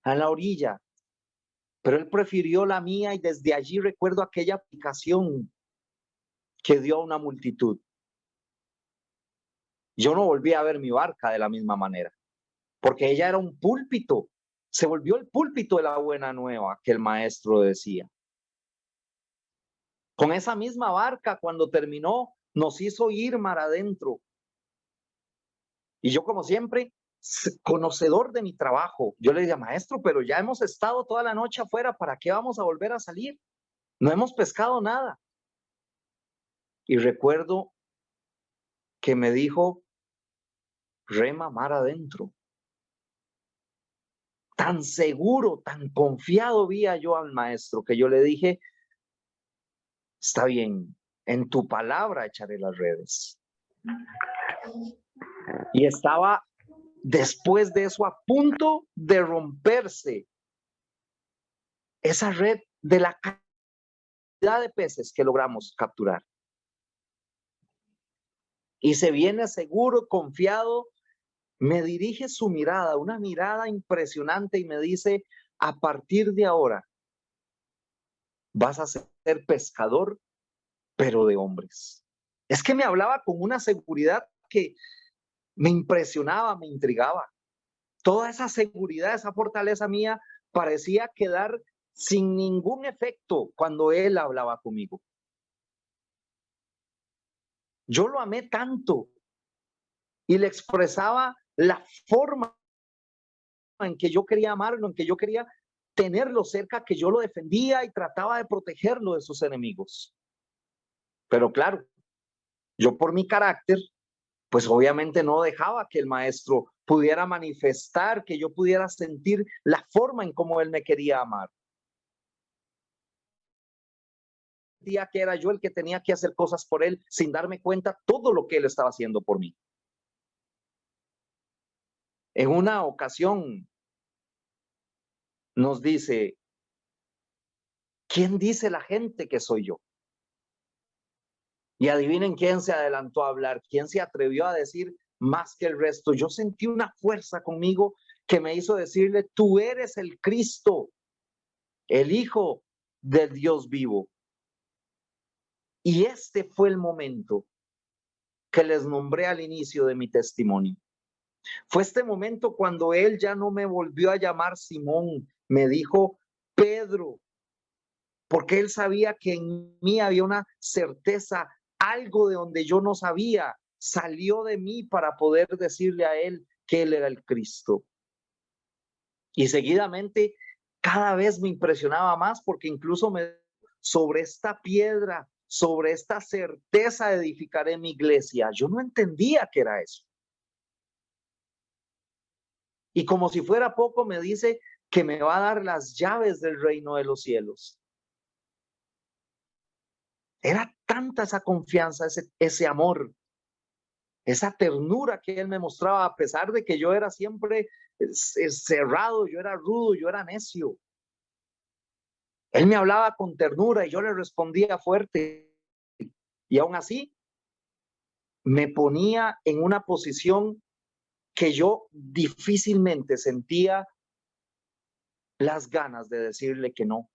S8: a la orilla, pero él prefirió la mía y desde allí recuerdo aquella aplicación que dio a una multitud. Yo no volví a ver mi barca de la misma manera, porque ella era un púlpito. Se volvió el púlpito de la buena nueva que el maestro decía. Con esa misma barca, cuando terminó, nos hizo ir mar adentro. Y yo, como siempre, conocedor de mi trabajo, yo le decía, maestro, pero ya hemos estado toda la noche afuera, ¿para qué vamos a volver a salir? No hemos pescado nada. Y recuerdo que me dijo, rema mar adentro. Tan seguro, tan confiado vi yo al maestro que yo le dije, está bien, en tu palabra echaré las redes. Y estaba después de eso a punto de romperse esa red de la cantidad de peces que logramos capturar. Y se viene seguro, confiado, me dirige su mirada, una mirada impresionante y me dice, a partir de ahora vas a ser pescador, pero de hombres. Es que me hablaba con una seguridad que me impresionaba, me intrigaba. Toda esa seguridad, esa fortaleza mía parecía quedar sin ningún efecto cuando él hablaba conmigo. Yo lo amé tanto y le expresaba la forma en que yo quería amarlo, en que yo quería tenerlo cerca, que yo lo defendía y trataba de protegerlo de sus enemigos. Pero claro, yo por mi carácter, pues obviamente no dejaba que el maestro pudiera manifestar, que yo pudiera sentir la forma en cómo él me quería amar. Sentía que era yo el que tenía que hacer cosas por él sin darme cuenta todo lo que él estaba haciendo por mí. En una ocasión nos dice, ¿quién dice la gente que soy yo? Y adivinen quién se adelantó a hablar, quién se atrevió a decir más que el resto. Yo sentí una fuerza conmigo que me hizo decirle, tú eres el Cristo, el Hijo del Dios vivo. Y este fue el momento que les nombré al inicio de mi testimonio. Fue este momento cuando él ya no me volvió a llamar Simón, me dijo Pedro, porque él sabía que en mí había una certeza, algo de donde yo no sabía, salió de mí para poder decirle a él que él era el Cristo. Y seguidamente cada vez me impresionaba más porque incluso me sobre esta piedra, sobre esta certeza edificaré mi iglesia. Yo no entendía qué era eso. Y como si fuera poco me dice que me va a dar las llaves del reino de los cielos. Era tanta esa confianza, ese amor, esa ternura que él me mostraba, a pesar de que yo era siempre cerrado, yo era rudo, yo era necio. Él me hablaba con ternura y yo le respondía fuerte. Y aún así, me ponía en una posición que yo difícilmente sentía las ganas de decirle que no.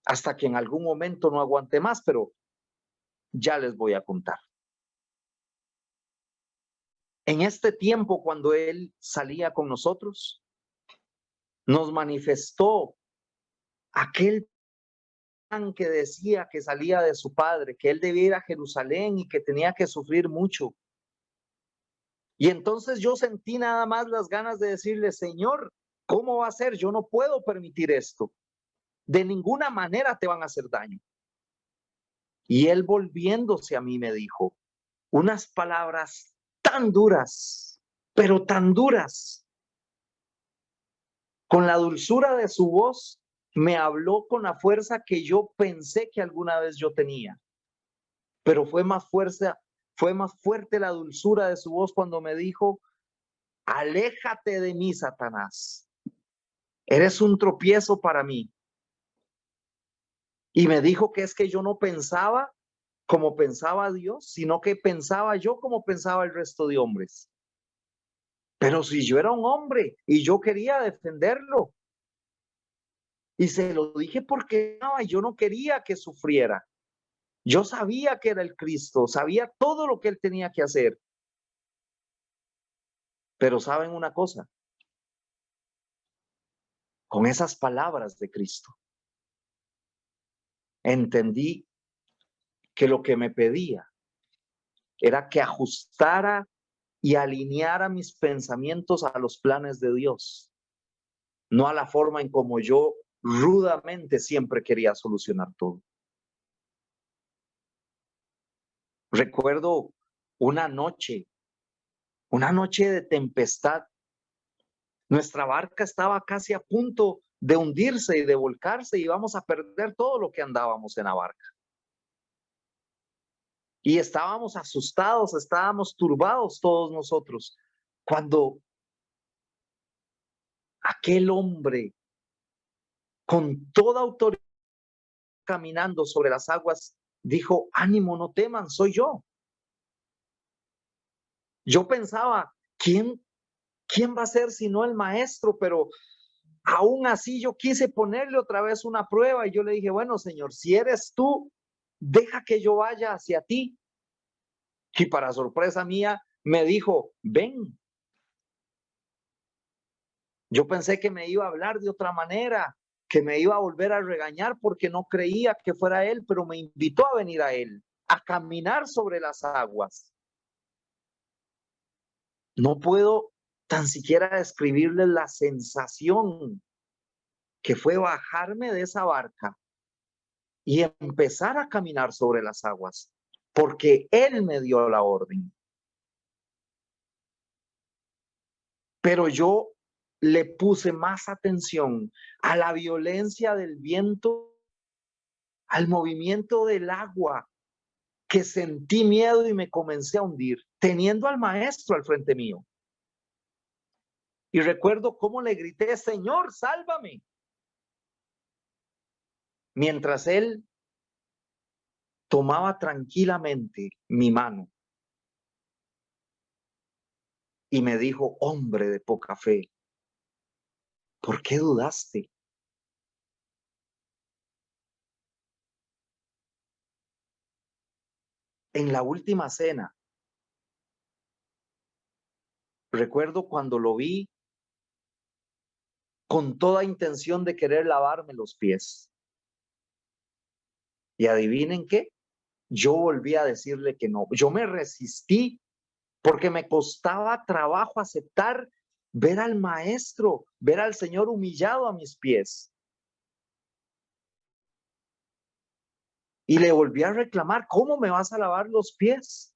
S8: Hasta que en algún momento no aguanté más, pero ya les voy a contar. En este tiempo, cuando él salía con nosotros, nos manifestó aquel plan que decía que salía de su padre, que él debía ir a Jerusalén y que tenía que sufrir mucho. Y entonces yo sentí nada más las ganas de decirle, Señor, ¿cómo va a ser? Yo no puedo permitir esto. De ninguna manera te van a hacer daño. Y él volviéndose a mí me dijo unas palabras tan duras, pero tan duras. Con la dulzura de su voz me habló con la fuerza que yo pensé que alguna vez yo tenía. Pero fue más fuerte la dulzura de su voz cuando me dijo, aléjate de mí, Satanás. Eres un tropiezo para mí. Y me dijo que es que yo no pensaba como pensaba Dios, sino que pensaba yo como pensaba el resto de hombres. Pero si yo era un hombre y yo quería defenderlo, y se lo dije porque yo no quería que sufriera. Yo sabía que era el Cristo, sabía todo lo que él tenía que hacer. Pero ¿saben una cosa? Con esas palabras de Cristo, entendí que lo que me pedía era que ajustara y alineara mis pensamientos a los planes de Dios, no a la forma en como yo rudamente siempre quería solucionar todo. Recuerdo una noche de tempestad. Nuestra barca estaba casi a punto de hundirse y de volcarse y íbamos a perder todo lo que andábamos en la barca. Y estábamos asustados, estábamos turbados todos nosotros, cuando aquel hombre con toda autoridad caminando sobre las aguas dijo, ánimo, no teman, soy yo. Yo pensaba ¿quién va a ser si no el maestro? Pero aún así yo quise ponerle otra vez una prueba y yo le dije, bueno, Señor, si eres tú, deja que yo vaya hacia ti. Y para sorpresa mía, me dijo, ven. Yo pensé que me iba a hablar de otra manera, que me iba a volver a regañar porque no creía que fuera él, pero me invitó a venir a él, a caminar sobre las aguas. No puedo tan siquiera describirles la sensación que fue bajarme de esa barca y empezar a caminar sobre las aguas, porque él me dio la orden. Pero yo le puse más atención a la violencia del viento, al movimiento del agua, que sentí miedo y me comencé a hundir, teniendo al maestro al frente mío. Y recuerdo cómo le grité, Señor, sálvame. Mientras él tomaba tranquilamente mi mano y me dijo, hombre de poca fe, ¿por qué dudaste? En la última cena, recuerdo cuando lo vi con toda intención de querer lavarme los pies. Y adivinen qué, yo volví a decirle que no. Yo me resistí porque me costaba trabajo aceptar ver al maestro, ver al Señor humillado a mis pies. Y le volví a reclamar, ¿cómo me vas a lavar los pies?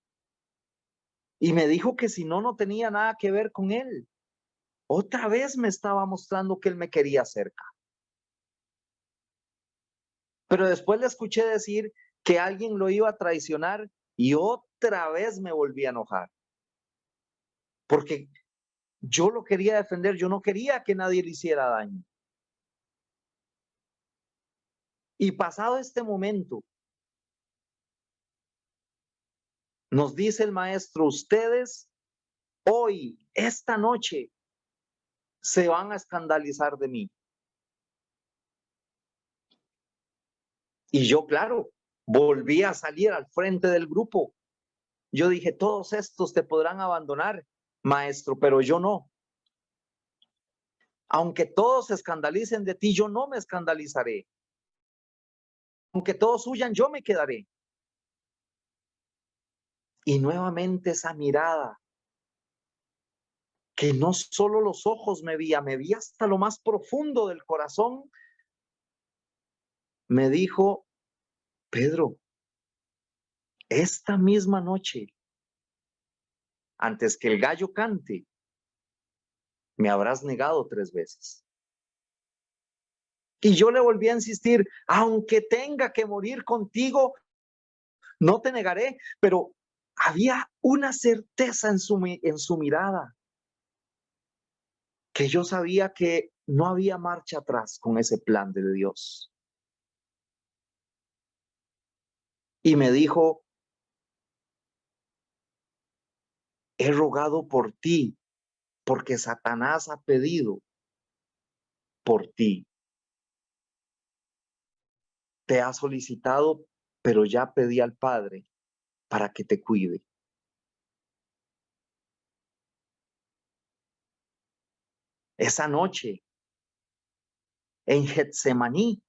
S8: Y me dijo que si no, no tenía nada que ver con él. Otra vez me estaba mostrando que él me quería cerca. Pero después le escuché decir que alguien lo iba a traicionar y otra vez me volví a enojar. Porque yo lo quería defender, yo no quería que nadie le hiciera daño. Y pasado este momento, nos dice el maestro, ustedes hoy, esta noche, se van a escandalizar de mí. Y yo, claro, volví a salir al frente del grupo. Yo dije, todos estos te podrán abandonar, maestro, pero yo no. Aunque todos se escandalicen de ti, yo no me escandalizaré. Aunque todos huyan, yo me quedaré. Y nuevamente esa mirada, que no solo los ojos me veía hasta lo más profundo del corazón, me dijo, Pedro, esta misma noche, antes que el gallo cante, me habrás negado 3 veces. Y yo le volví a insistir, aunque tenga que morir contigo, no te negaré, pero había una certeza en su mirada, que yo sabía que no había marcha atrás con ese plan de Dios. Y me dijo, he rogado por ti, porque Satanás ha pedido por ti. Te ha solicitado, pero ya pedí al Padre para que te cuide. Esa noche, en Getsemaní,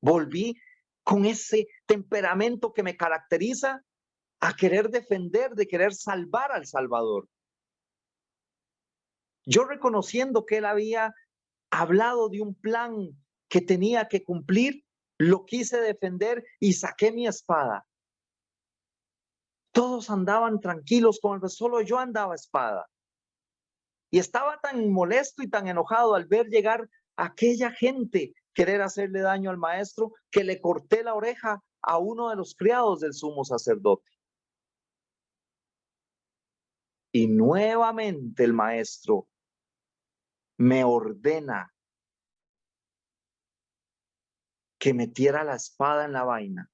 S8: volví con ese temperamento que me caracteriza a querer defender, de querer salvar al Salvador. Yo reconociendo que él había hablado de un plan que tenía que cumplir, lo quise defender y saqué mi espada. Todos andaban tranquilos con el, solo yo andaba espada. Y estaba tan molesto y tan enojado al ver llegar a aquella gente querer hacerle daño al maestro, que le corté la oreja a uno de los criados del sumo sacerdote. Y nuevamente el maestro me ordena que metiera la espada en la vaina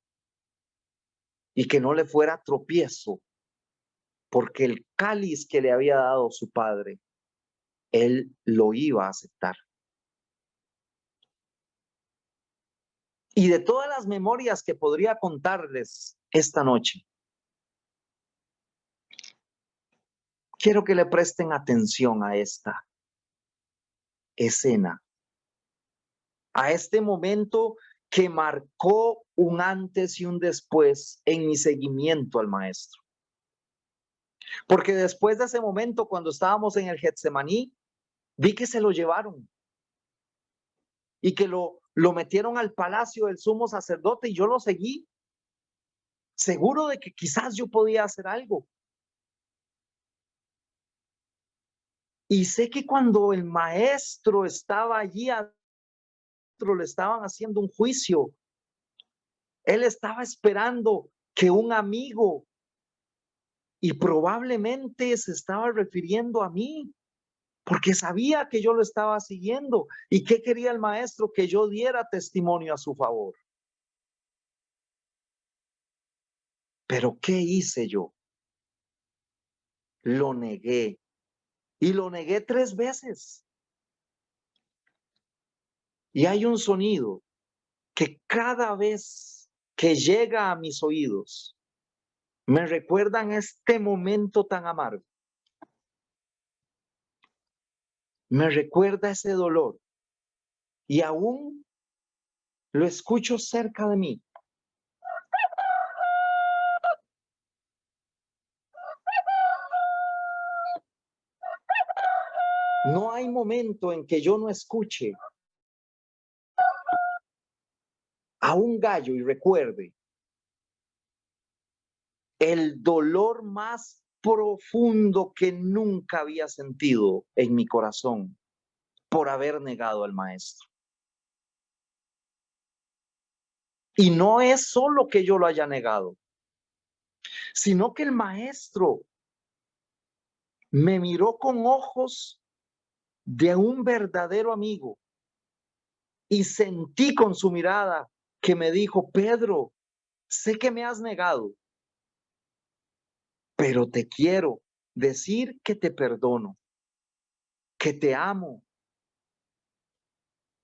S8: y que no le fuera tropiezo porque el cáliz que le había dado su padre, él lo iba a aceptar. Y de todas las memorias que podría contarles esta noche, quiero que le presten atención a esta escena, a este momento que marcó un antes y un después en mi seguimiento al maestro. Porque después de ese momento, cuando estábamos en el Getsemaní, vi que se lo llevaron y que lo metieron al palacio del sumo sacerdote y yo lo seguí, seguro de que quizás yo podía hacer algo. Y sé que cuando el maestro estaba allí adentro, le estaban haciendo un juicio. Él estaba esperando que un amigo, y probablemente se estaba refiriendo a mí, porque sabía que yo lo estaba siguiendo. ¿Y qué quería el maestro? Que yo diera testimonio a su favor. Pero ¿qué hice yo? Lo negué. Y lo negué 3 veces. Y hay un sonido que cada vez que llega a mis oídos, me recuerdan este momento tan amargo. Me recuerda ese dolor. Y aún lo escucho cerca de mí. No hay momento en que yo no escuche a un gallo y recuerde el dolor más profundo que nunca había sentido en mi corazón por haber negado al maestro. Y no es solo que yo lo haya negado, sino que el maestro me miró con ojos de un verdadero amigo y sentí con su mirada que me dijo: Pedro, sé que me has negado, pero te quiero decir que te perdono, que te amo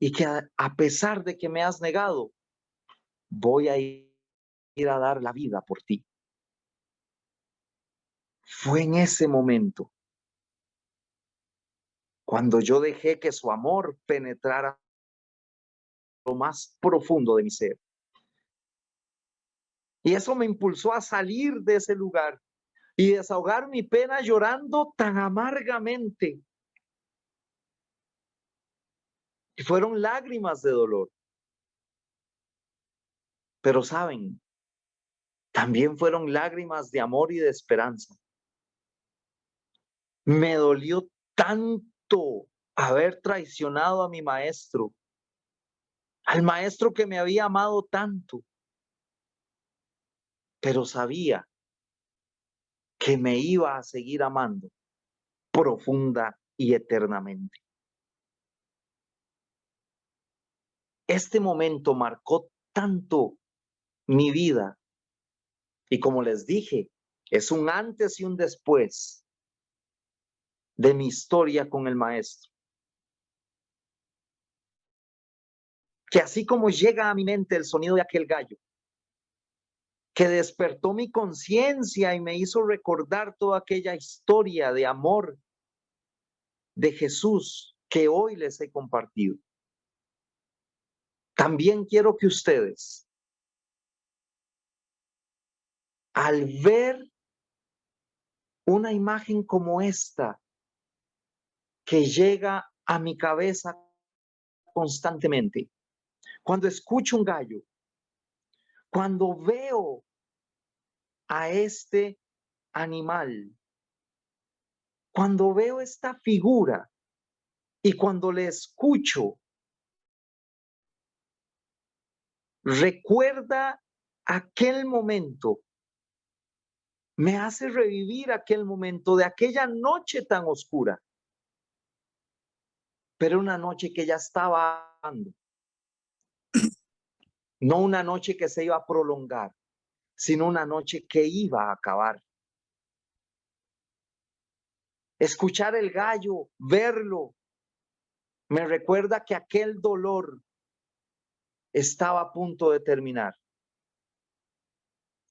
S8: y que a pesar de que me has negado, voy a ir a dar la vida por ti. Fue en ese momento cuando yo dejé que su amor penetrara lo más profundo de mi ser. Y eso me impulsó a salir de ese lugar y desahogar mi pena llorando tan amargamente. Y fueron lágrimas de dolor. Pero saben, también fueron lágrimas de amor y de esperanza. Me dolió tanto haber traicionado a mi maestro, al maestro que me había amado tanto, pero sabía que me iba a seguir amando profunda y eternamente. Este momento marcó tanto mi vida y, como les dije, es un antes y un después de mi historia con el maestro. Que así como llega a mi mente el sonido de aquel gallo, que despertó mi conciencia y me hizo recordar toda aquella historia de amor de Jesús que hoy les he compartido. También quiero que ustedes, al ver una imagen como esta que llega a mi cabeza constantemente, cuando escucho un gallo, cuando veo a este animal, cuando veo esta figura y cuando le escucho, recuerda aquel momento, me hace revivir aquel momento de aquella noche tan oscura, pero una noche que ya estaba dando, no una noche que se iba a prolongar, sino una noche que iba a acabar. Escuchar el gallo, verlo, me recuerda que aquel dolor estaba a punto de terminar.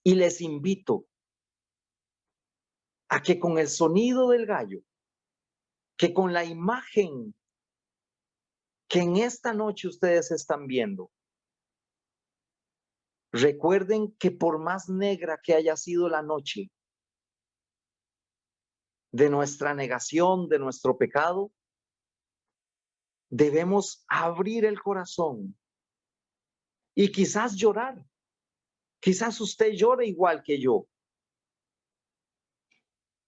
S8: Y les invito a que con el sonido del gallo, que con la imagen que en esta noche ustedes están viendo, recuerden que por más negra que haya sido la noche de nuestra negación, de nuestro pecado, debemos abrir el corazón y quizás llorar. Quizás usted llore igual que yo,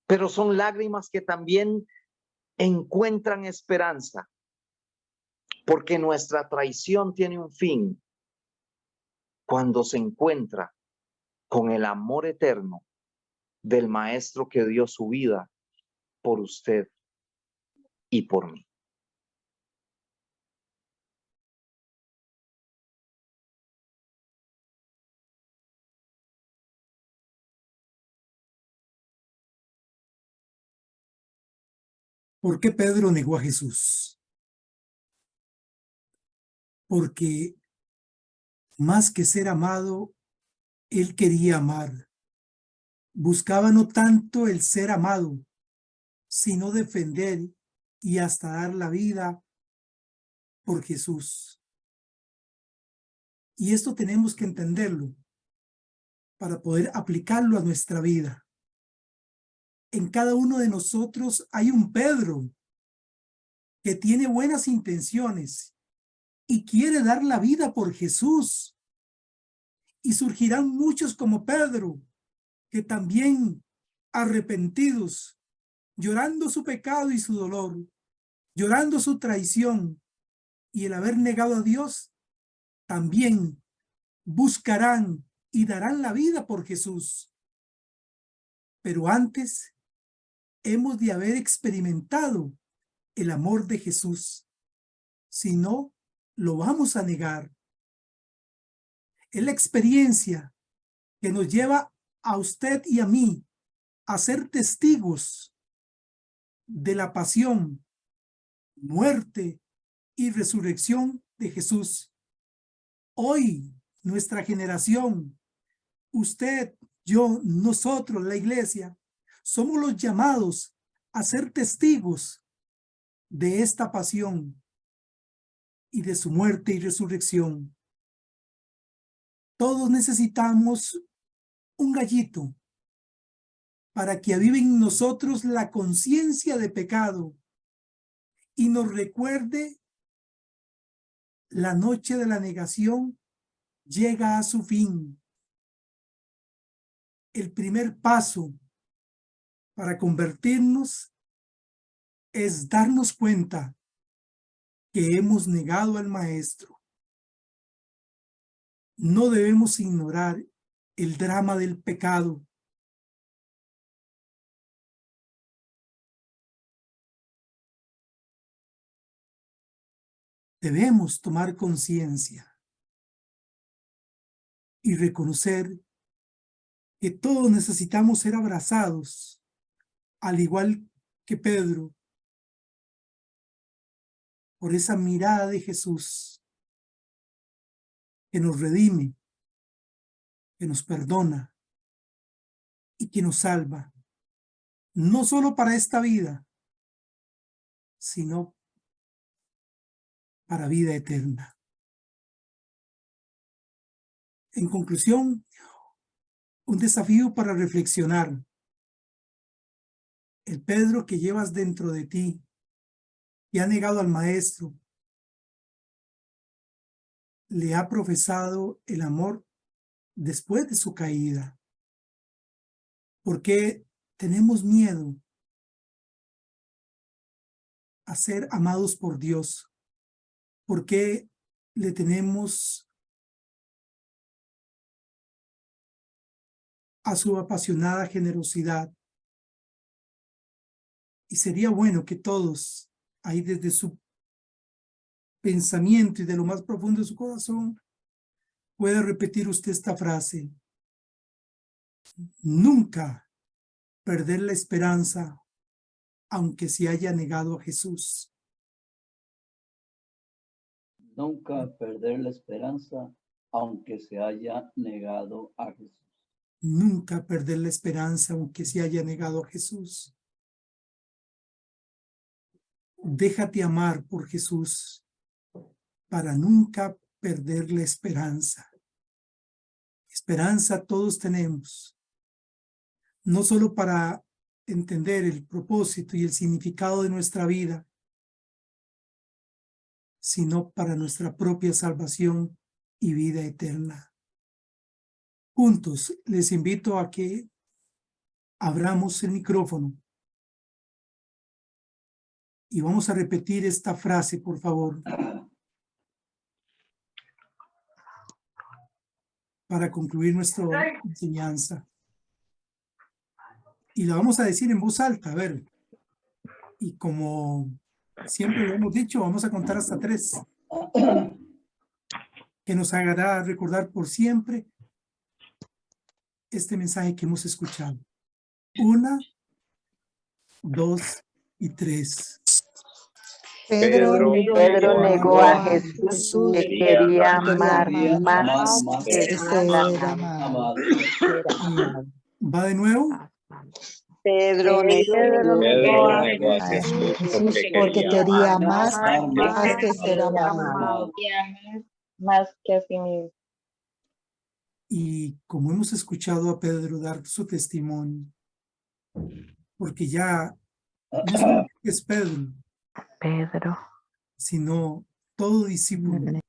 S8: pero son lágrimas que también encuentran esperanza, porque nuestra traición tiene un fin cuando se encuentra con el amor eterno del Maestro que dio su vida por usted y por mí.
S1: ¿Por qué Pedro negó a Jesús? Porque más que ser amado, él quería amar. Buscaba no tanto el ser amado, sino defender y hasta dar la vida por Jesús. Y esto tenemos que entenderlo para poder aplicarlo a nuestra vida. En cada uno de nosotros hay un Pedro que tiene buenas intenciones y quiere dar la vida por Jesús. Y surgirán muchos como Pedro, que también arrepentidos, llorando su pecado y su dolor, llorando su traición y el haber negado a Dios, también buscarán y darán la vida por Jesús. Pero antes hemos de haber experimentado el amor de Jesús. Si no, lo vamos a negar. Es la experiencia que nos lleva a usted y a mí a ser testigos de la pasión, muerte y resurrección de Jesús. Hoy, nuestra generación, usted, yo, nosotros, la iglesia, somos los llamados a ser testigos de esta pasión y de su muerte y resurrección. Todos necesitamos un gallito para que avive en nosotros la conciencia de pecado y nos recuerde la noche de la negación llega a su fin. El primer paso para convertirnos es darnos cuenta que hemos negado al Maestro. No debemos ignorar el drama del pecado. Debemos tomar conciencia y reconocer que todos necesitamos ser abrazados, al igual que Pedro, por esa mirada de Jesús que nos redime, que nos perdona y que nos salva, no solo para esta vida, sino para vida eterna. En conclusión, un desafío para reflexionar. El Pedro que llevas dentro de ti, que ha negado al Maestro, le ha profesado el amor después de su caída. ¿Por qué tenemos miedo a ser amados por Dios? ¿Por qué le tenemos a su apasionada generosidad? Y sería bueno que todos, ahí desde su pensamiento y de lo más profundo de su corazón, pueda repetir usted esta frase. Nunca perder la esperanza aunque se haya negado a Jesús.
S6: Nunca perder la esperanza, aunque se haya negado a Jesús.
S1: Nunca perder la esperanza, aunque se haya negado a Jesús. Déjate amar por Jesús para nunca perder la esperanza. Esperanza todos tenemos, no solo para entender el propósito y el significado de nuestra vida, sino para nuestra propia salvación y vida eterna. Juntos les invito a que abramos el micrófono y vamos a repetir esta frase, por favor, para concluir nuestra enseñanza. Y la vamos a decir en voz alta, a ver. Y como siempre lo hemos dicho, vamos a contar hasta 3. Que nos haga recordar por siempre este mensaje que hemos escuchado. 1, 2 y 3.
S7: Pedro negó a Jesús que quería amar más que ser amado.
S1: ¿Va de nuevo?
S5: Pedro
S3: negó a
S7: Jesús
S3: porque
S7: quería
S3: más
S7: que ser amado.
S3: y amar más que a sí mismo.
S1: Y como hemos escuchado a Pedro dar su testimonio, porque ya no solamente es Pedro, sino todo discípulo,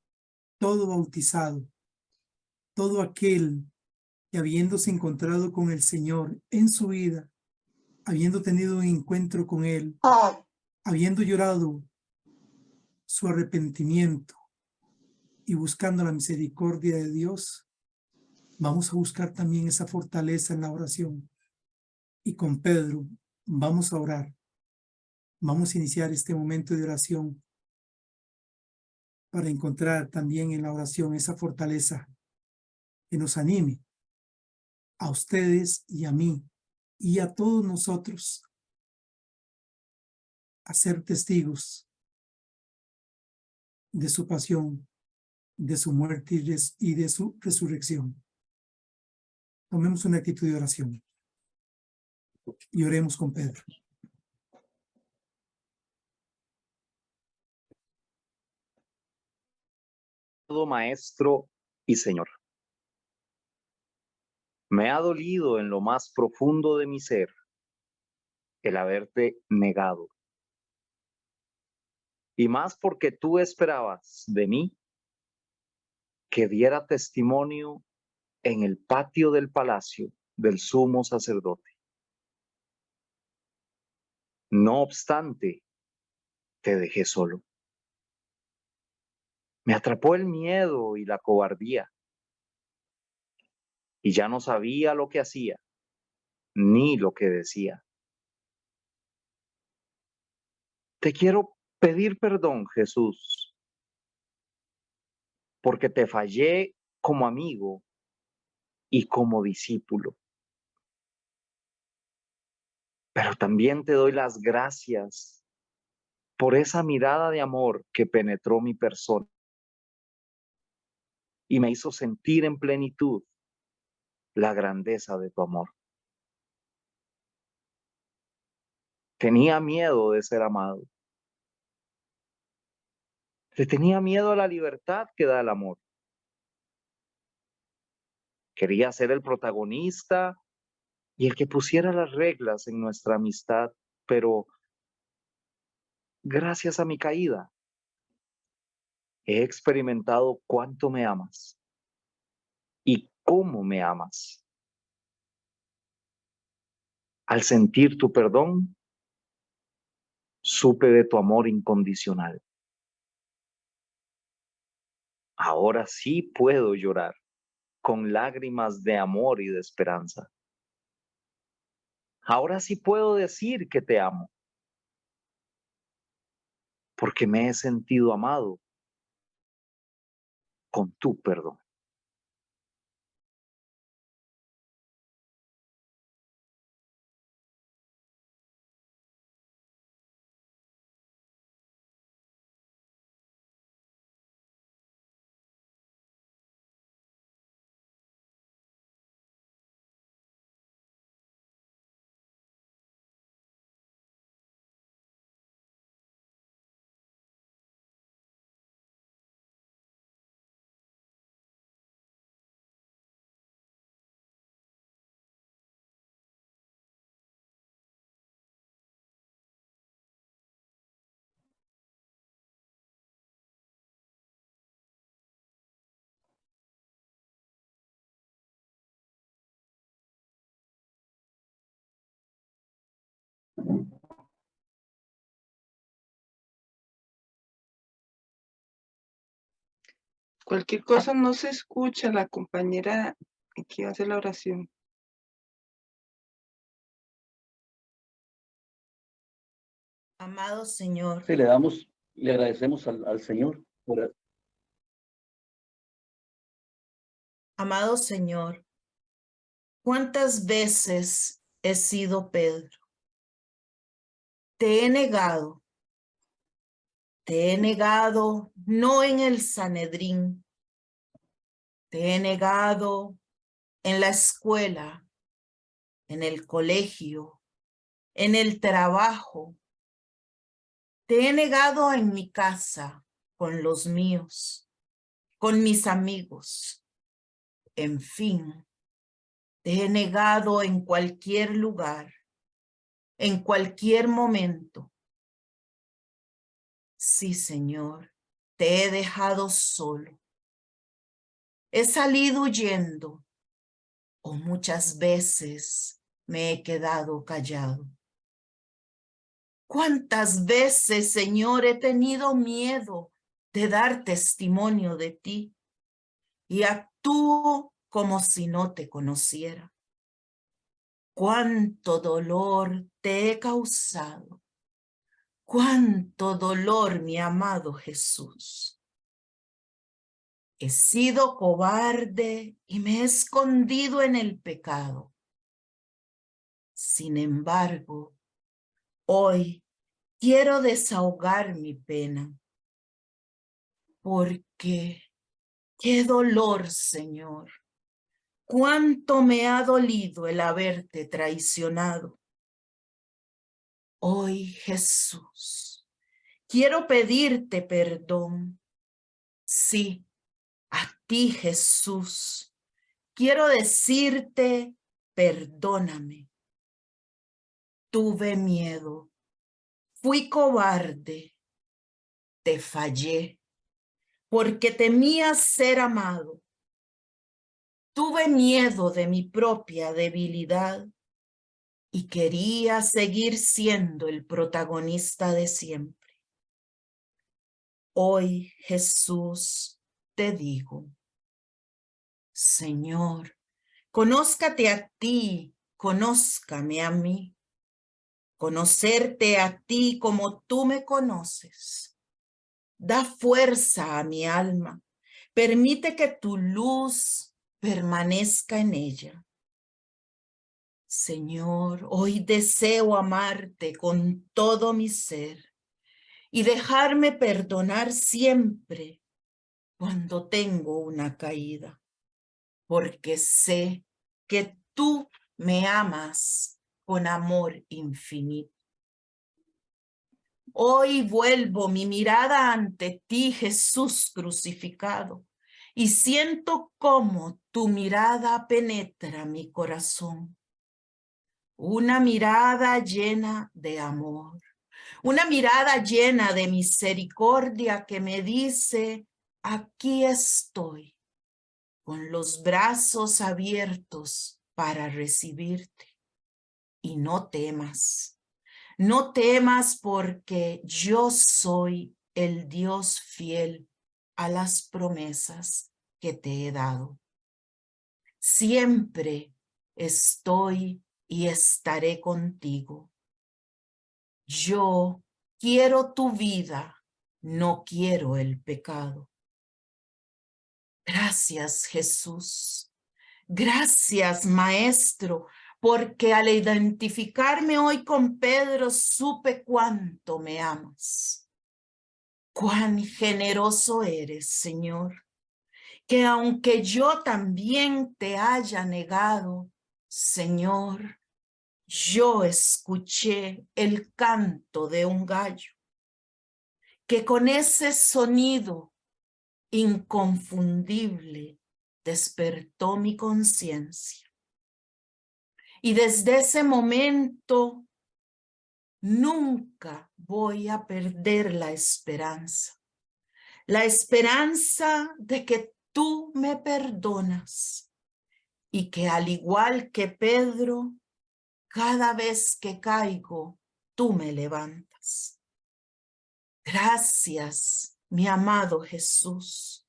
S1: todo bautizado, todo aquel que habiéndose encontrado con el Señor en su vida, habiendo tenido un encuentro con Él, habiendo llorado su arrepentimiento y buscando la misericordia de Dios, vamos a buscar también esa fortaleza en la oración. Y con Pedro vamos a orar. Vamos a iniciar este momento de oración para encontrar también en la oración esa fortaleza que nos anime a ustedes y a mí y a todos nosotros a ser testigos de su pasión, de su muerte y de su resurrección. Tomemos una actitud de oración y oremos con Pedro.
S8: Maestro y Señor, me ha dolido en lo más profundo de mi ser el haberte negado. Y más porque tú esperabas de mí que diera testimonio en el patio del palacio del sumo sacerdote. No obstante, te dejé solo. Me atrapó el miedo y la cobardía. Y ya no sabía lo que hacía, ni lo que decía. Te quiero pedir perdón, Jesús, porque te fallé como amigo y como discípulo. Pero también te doy las gracias por esa mirada de amor que penetró mi persona y me hizo sentir en plenitud la grandeza de tu amor. Tenía miedo de ser amado. Le tenía miedo a la libertad que da el amor. Quería ser el protagonista y el que pusiera las reglas en nuestra amistad, pero gracias a mi caída, he experimentado cuánto me amas y cómo me amas. Al sentir tu perdón, supe de tu amor incondicional. Ahora sí puedo llorar con lágrimas de amor y de esperanza. Ahora sí puedo decir que te amo, porque me he sentido amado con tu perdón.
S9: Cualquier cosa no se escucha, la compañera que hace la oración.
S7: Amado Señor,
S6: Sí, le agradecemos al Señor por
S7: amado Señor, ¿cuántas veces he sido Pedro? Te he negado no en el Sanedrín, te he negado en la escuela, en el colegio, en el trabajo. Te he negado en mi casa, con los míos, con mis amigos. En fin, te he negado en cualquier lugar, en cualquier momento. Sí, Señor, te he dejado solo. He salido huyendo, o muchas veces me he quedado callado. ¿Cuántas veces, Señor, he tenido miedo de dar testimonio de ti y actúo como si no te conociera? Cuánto dolor te he causado. Cuánto dolor, mi amado Jesús. He sido cobarde y me he escondido en el pecado. Sin embargo, hoy quiero desahogar mi pena, porque qué dolor, Señor. Cuánto me ha dolido el haberte traicionado. Hoy, Jesús, quiero pedirte perdón. Sí, a ti, Jesús, quiero decirte, perdóname. Tuve miedo, fui cobarde, te fallé, porque temía ser amado. Tuve miedo de mi propia debilidad y quería seguir siendo el protagonista de siempre. Hoy, Jesús, te digo, Señor, conózcate a ti, conózcame a mí. Conocerte a ti como tú me conoces. Da fuerza a mi alma. Permite que tu luz permanezca en ella. Señor, hoy deseo amarte con todo mi ser y dejarme perdonar siempre cuando tengo una caída, porque sé que tú me amas con amor infinito. Hoy vuelvo mi mirada ante ti, Jesús crucificado, y siento cómo tu mirada penetra mi corazón. Una mirada llena de amor, una mirada llena de misericordia que me dice, aquí estoy, con los brazos abiertos para recibirte. Y no temas. No temas, porque yo soy el Dios fiel a las promesas que te he dado. Siempre estoy y estaré contigo. Yo quiero tu vida, no quiero el pecado. Gracias, Jesús. Gracias, Maestro, porque al identificarme hoy con Pedro supe cuánto me amas. Cuán generoso eres, Señor, que aunque yo también te haya negado, Señor, yo escuché el canto de un gallo, que con ese sonido inconfundible despertó mi conciencia. Y desde ese momento nunca voy a perder la esperanza de que tú me perdonas y que al igual que Pedro, cada vez que caigo, tú me levantas. Gracias, mi amado Jesús,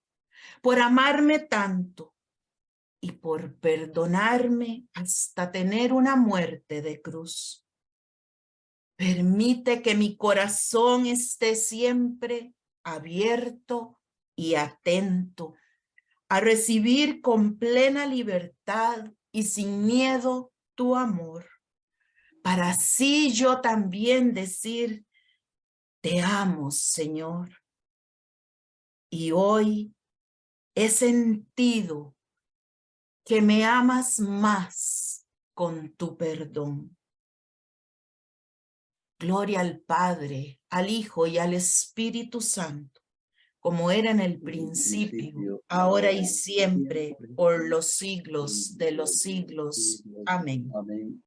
S7: por amarme tanto y por perdonarme hasta tener una muerte de cruz. Permite que mi corazón esté siempre abierto y atento a recibir con plena libertad y sin miedo tu amor, para así yo también decir, te amo, Señor. Y hoy he sentido que me amas más con tu perdón. Gloria al Padre, al Hijo y al Espíritu Santo, como era en el principio, ahora y siempre, por los siglos de los siglos. Amén.
S6: Amén.